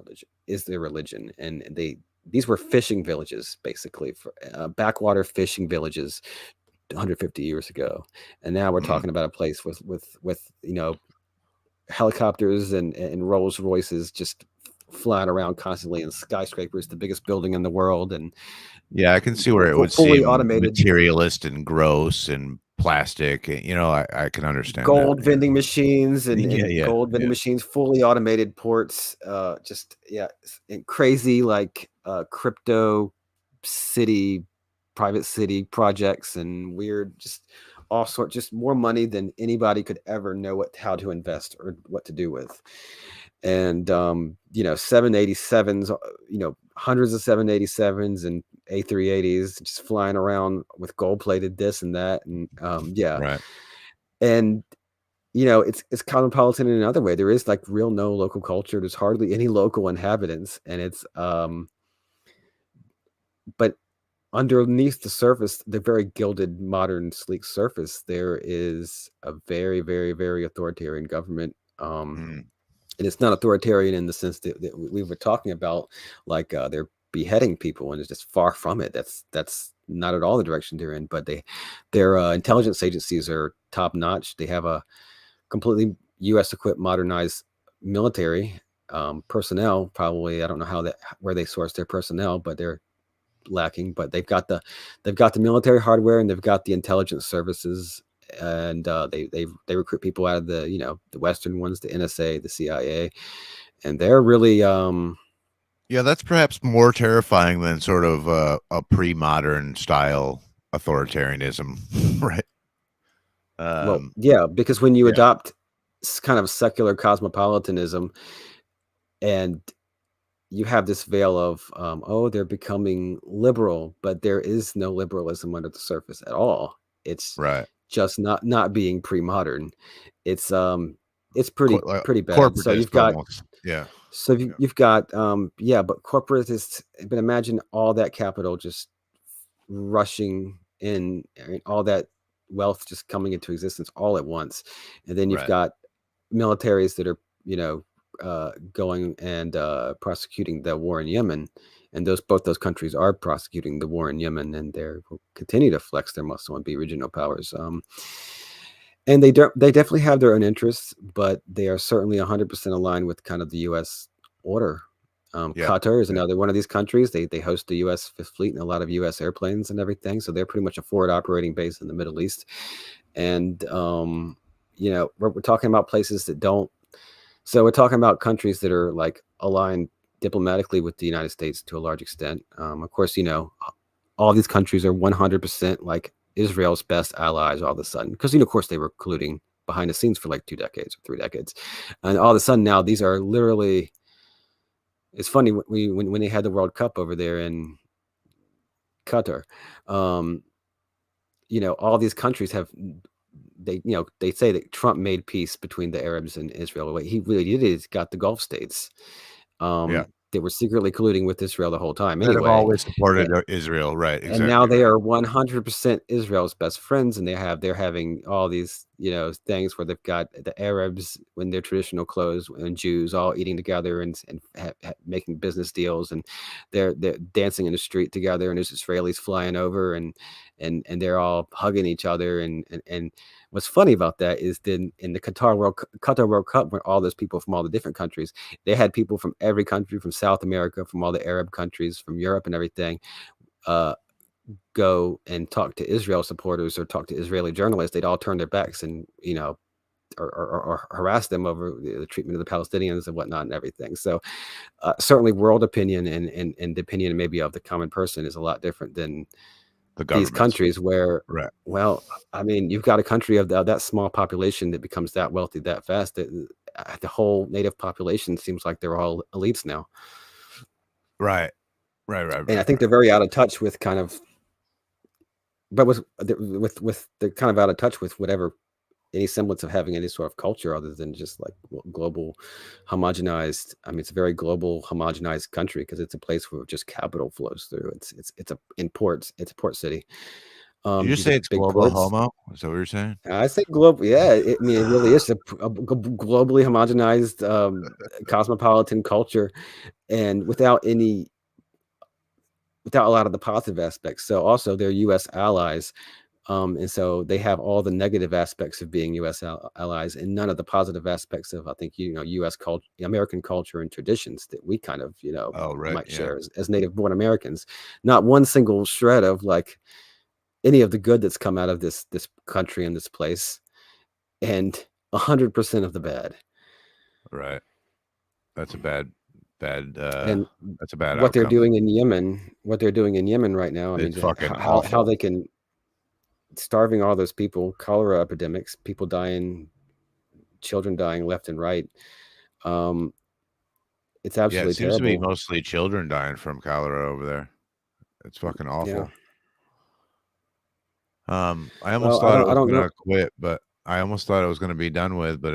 religion, and these were fishing villages, basically, for backwater fishing villages 150 years ago, and now we're Mm. talking about a place with helicopters and Rolls Royces just flying around constantly, and skyscrapers, the biggest building in the world, and Yeah, I can see where it would fully seem automated materialist and gross and plastic. I can understand that. gold vending machines Yeah, and yeah, gold vending yeah. machines, fully automated ports, just yeah, and crazy like crypto city, private city projects and weird, just all sorts, just more money than anybody could ever know how to invest or what to do with. And 787s, hundreds of 787s and A380s just flying around with gold plated this and that, and yeah. Right. And it's cosmopolitan in another way. There is like real no local culture. There's hardly any local inhabitants, and it's but underneath the surface, the very gilded, modern, sleek surface, there is a very, very, very authoritarian government. Mm. And it's not authoritarian in the sense that we were talking about, like they're beheading people, and it's just far from it. That's not at all the direction they're in. But their intelligence agencies are top notch. They have a completely U.S. equipped, modernized military personnel. Probably, I don't know where they source their personnel, but they're lacking. But they've got the military hardware, and they've got the intelligence services, and they recruit people out of the Western ones, the NSA, the CIA, and they're really Yeah, that's perhaps more terrifying than sort of a pre-modern style authoritarianism, right? well, Um, yeah, because when you yeah, adopt kind of secular cosmopolitanism, and you have this veil of oh, they're becoming liberal, but there is no liberalism under the surface at all. It's right. just not being pre-modern. It's pretty Like pretty bad. So corporatist you've got almost. Yeah, so you- yeah, you've got yeah, but corporatists. But imagine all that capital just rushing in, I mean, all that wealth just coming into existence all at once, and then you've right. got militaries that are going and prosecuting the war in Yemen, and both those countries are prosecuting the war in Yemen, and they will continue to flex their muscle and be regional powers. And they definitely have their own interests, but they are certainly 100% aligned with kind of the U.S. order. Yeah, Qatar is yeah, another one of these countries. They host the U.S. Fifth Fleet and a lot of U.S. airplanes and everything, so they're pretty much a forward operating base in the Middle East. And we're talking about places that don't. So we're talking about countries that are like aligned diplomatically with the United States to a large extent. Of course, all these countries are 100% like Israel's best allies all of a sudden, because of course they were colluding behind the scenes for like 2 decades or 3 decades, and all of a sudden now these are literally. It's funny when they had the World Cup over there in Qatar, um, all these countries have they say that Trump made peace between the Arabs and Israel. What he really did is got the Gulf states yeah. that were secretly colluding with Israel the whole time That have anyway. always supported Israel, right? And now Exactly, they right. are 100% Israel's best friends, and they're having all these things where they've got the Arabs in their traditional clothes and Jews all eating together and making business deals, and they're dancing in the street together, and there's Israelis flying over, and they're all hugging each other, and what's funny about that is then in the Qatar World Cup, where all those people from all the different countries, they had people from every country, from South America, from all the Arab countries, from Europe and everything, uh, go and talk to Israel supporters or talk to Israeli journalists. They'd all turn their backs and or harass them over the treatment of the Palestinians and whatnot and everything. So certainly, world opinion and the opinion maybe of the common person is a lot different than The these governments, countries where. right? Well, I mean, you've got a country of that small population that becomes that wealthy that fast. That the whole native population seems like they're all elites now, Right. and I think they're very out of touch with kind of, but they're kind of out of touch with whatever any semblance of having any sort of culture other than just like global homogenized. I mean, it's a very global homogenized country because it's a place where just capital flows through. It's a in ports. It's a port city. Did you just These are say it's big global ports. homo? Is that what you're saying? I say global. Yeah, I mean, it really is a globally homogenized cosmopolitan culture, and without a lot of the positive aspects. So also they're U.S. allies. And so they have all the negative aspects of being U.S. allies and none of the positive aspects of, I think, U.S. culture, American culture and traditions that we kind of, Oh, right. might Yeah. share as native born Americans. Not one single shred of like any of the good that's come out of this country and this place, and 100% of the bad. Right. That's a bad And that's a bad what they're outcome. doing in Yemen right now, I mean, It's fucking how awful. they can starving all those people, cholera epidemics, people dying, children dying left and right. Um, it's Yeah, it absolutely seems to be terrible. mostly children dying from cholera over there. It's fucking Yeah. awful. I almost Well, thought it I was don't know. gonna quit, but I almost thought it was gonna be done with, but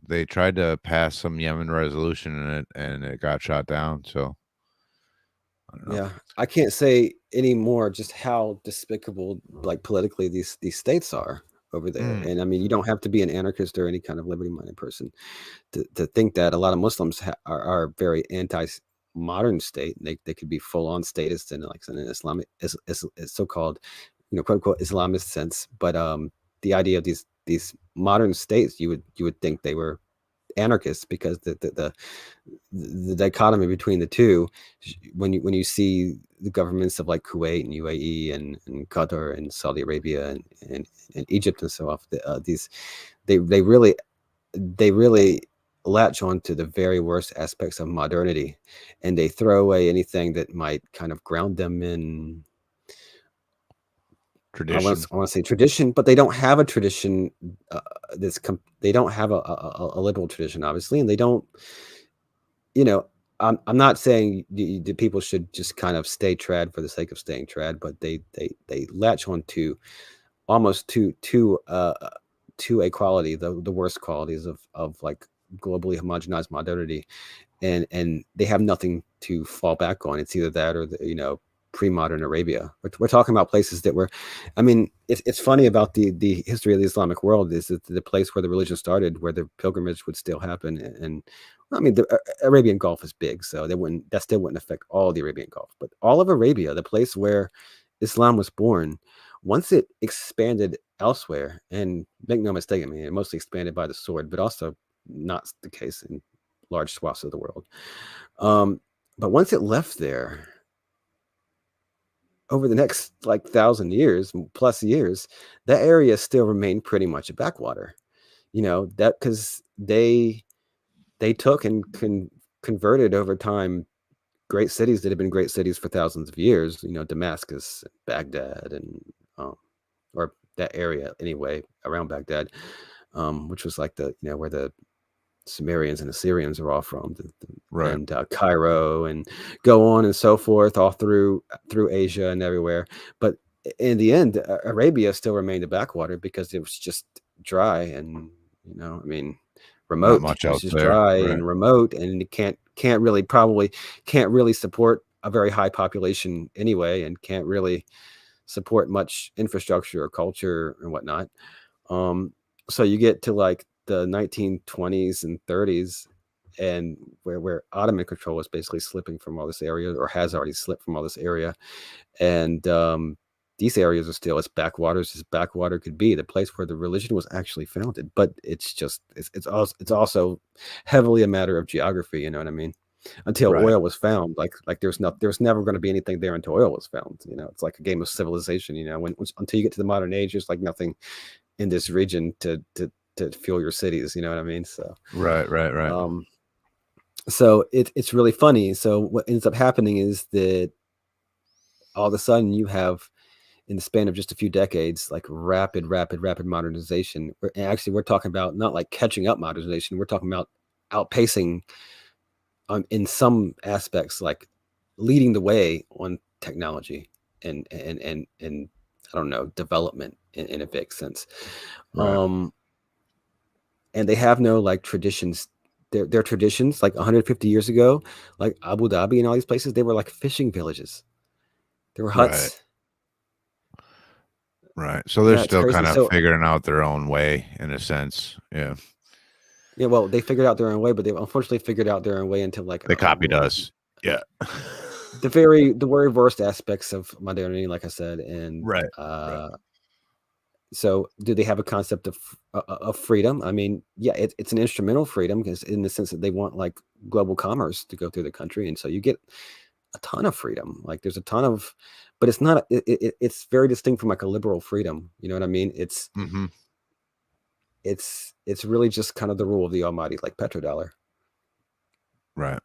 they tried to pass some Yemen resolution in it and it got shot down. So I don't know. Yeah, I can't say anymore just how despicable, like politically, these states are over there. Mm, And I mean, you don't have to be an anarchist or any kind of liberty-minded person to think that a lot of Muslims are very anti-modern state. They could be full-on statists in like in an Islamic is so-called, quote unquote Islamist sense. But the idea of these modern states, you would think they were anarchists because the dichotomy between the two, when you see the governments of like Kuwait and UAE and Qatar and Saudi Arabia and Egypt and so on, these they really latch on to the very worst aspects of modernity, and they throw away anything that might kind of ground them in, tradition. I want to say tradition, but they don't have a tradition. They don't have a liberal tradition, obviously, and they don't. You know, I'm not saying the people should just kind of stay trad for the sake of staying trad, but they latch on to almost to a quality, the worst qualities of like globally homogenized modernity, and they have nothing to fall back on. It's either that or pre-modern Arabia. We're talking about places that were, I mean, it's funny about the history of the Islamic world is that the place where the religion started, where the pilgrimage would still happen, and I mean the Arabian Gulf is big, so that still wouldn't affect all the Arabian Gulf, but all of Arabia, the place where Islam was born, once it expanded elsewhere, and make no mistake, I mean, it mostly expanded by the sword, but also not the case in large swaths of the world. Um, but once it left there, over the next like 1,000 years plus years, that area still remained pretty much a backwater. That because they took and converted over time great cities that have been great cities for thousands of years. Damascus, Baghdad, and or that area anyway around Baghdad, which was like where the Sumerians and Assyrians are all from, Right. and Cairo, and go on and so forth, all through Asia and everywhere. But in the end, Arabia still remained a backwater because it was just dry and I mean, Not remote. much It was else just there. dry Right. and remote, and it can't really support a very high population anyway, and can't really support much infrastructure or culture and whatnot. Um, so you get to like the 1920s and 30s, and where Ottoman control is basically slipping from all this area, or has already slipped from all this area, and these areas are still as backwaters as backwater could be, the place where the religion was actually founded. But it's also heavily a matter of geography. You know what I mean? Until Right. oil was found, like there's never going to be anything there until oil was found. It's like a game of civilization. Until you get to the modern age, there's like nothing in this region to fuel your cities. You know what I mean? So, Right. Right. Right. um, it's really funny. So what ends up happening is that all of a sudden you have in the span of just a few decades, like rapid modernization. We're talking about not like catching up modernization. We're talking about outpacing in some aspects, like leading the way on technology and I don't know, development in a big sense. Right. And they have no like traditions. Their traditions, like 150 years ago, like Abu Dhabi and all these places, they were like fishing villages. There were Right. huts. Right. So they're Yeah, it's still crazy. kind of So figuring out their own way in a sense. Yeah. yeah, well, they figured out their own way, but they unfortunately figured out their own way into like They copied us. Yeah. the very worst aspects of modernity, like I said, and Right. Right. so do they have a concept of freedom? I mean, yeah, it's an instrumental freedom because in the sense that they want like global commerce to go through the country, and so you get a ton of freedom. Like there's a ton of, but it's not. It's very distinct from like a liberal freedom. You know what I mean? Mm-hmm. It's really just kind of the rule of the almighty, like petrodollar. Right.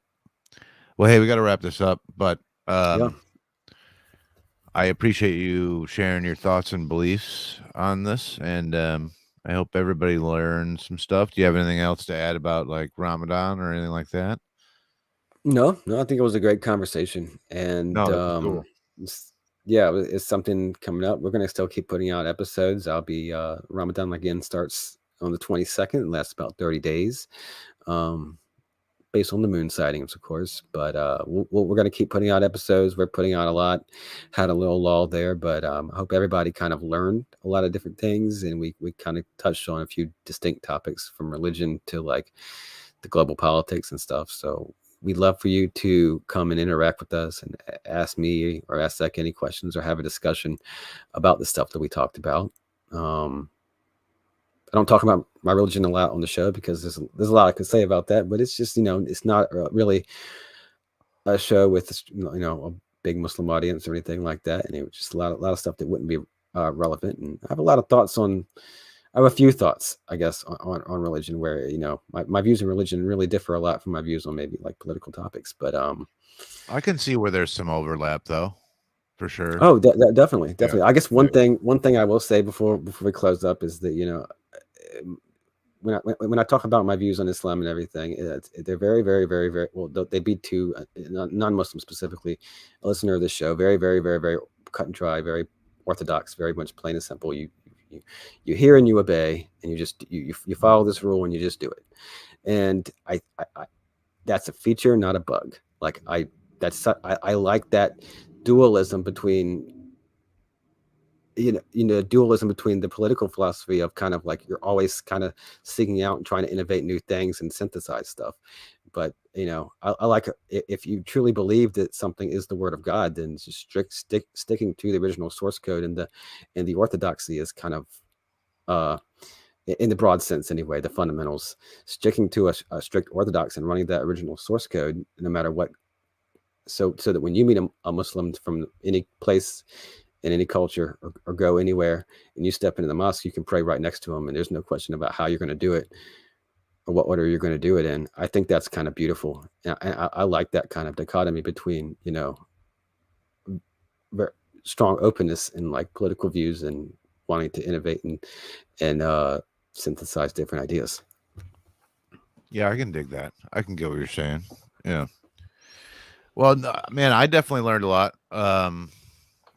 Well, hey, we got to wrap this up, but Yeah. I appreciate you sharing your thoughts and beliefs on this, and I hope everybody learns some stuff. Do you have anything else to add about like Ramadan or anything like that? No, I think it was a great conversation, and No, this is cool. yeah, it's something coming up. We're gonna still keep putting out episodes. I'll be Ramadan again starts on the 22nd and lasts about 30 days, um, based on the moon sightings, of course. But we're gonna keep putting out episodes. We're putting out a lot. Had a little lull there, but I hope everybody kind of learned a lot of different things, and we kind of touched on a few distinct topics from religion to like the global politics and stuff. So we'd love for you to come and interact with us and ask me or ask Zach any questions or have a discussion about the stuff that we talked about. I don't talk about my religion a lot on the show because there's a lot I could say about that, but it's just it's not really a show with a big Muslim audience or anything like that, and it was just a lot of stuff that wouldn't be relevant. And I have a lot of thoughts on I have a few thoughts, I guess, on religion where, my views on religion really differ a lot from my views on maybe like political topics. But I can see where there's some overlap, though, for sure. oh, definitely, Yeah. definitely. I guess Yeah. one thing I will say before we close up is that um, when I talk about my views on Islam and everything, they're very, very, very, very well. They'd be to non-Muslim specifically, a listener of this show, very, very, very, very cut and dry, very orthodox, very much plain and simple. You, you hear and you obey, and you follow this rule and you just do it. And I that's a feature, not a bug. Like I like that dualism between dualism between the political philosophy of kind of like you're always kind of seeking out and trying to innovate new things and synthesize stuff. But I like if you truly believe that something is the word of God, then just sticking to the original source code, and the orthodoxy is kind of uh in the broad sense anyway, the fundamentals, sticking to a strict orthodox and running that original source code no matter what, so that when you meet a Muslim from any place in any culture, or go anywhere, and you step into the mosque, you can pray right next to them, and there's no question about how you're going to do it or what order you're going to do it in. I think that's kind of beautiful. And I like that kind of dichotomy between very strong openness and like political views and wanting to innovate and synthesize different ideas. Yeah, I can dig that. I can get what you're saying. Yeah. Well, no, man, I definitely learned a lot.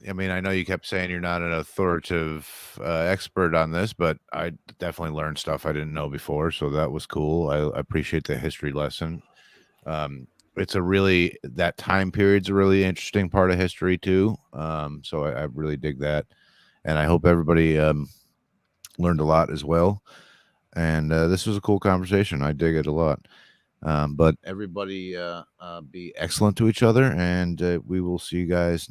I mean, I know you kept saying you're not an authoritative expert on this, but I definitely learned stuff I didn't know before. So that was cool. I appreciate the history lesson. It's that time period's a really interesting part of history too. So I really dig that. And I hope everybody learned a lot as well. And this was a cool conversation. I dig it a lot. But everybody be excellent to each other, and we will see you guys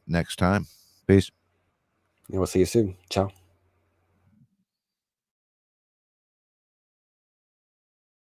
next time. Peace. And we'll see you soon. Ciao.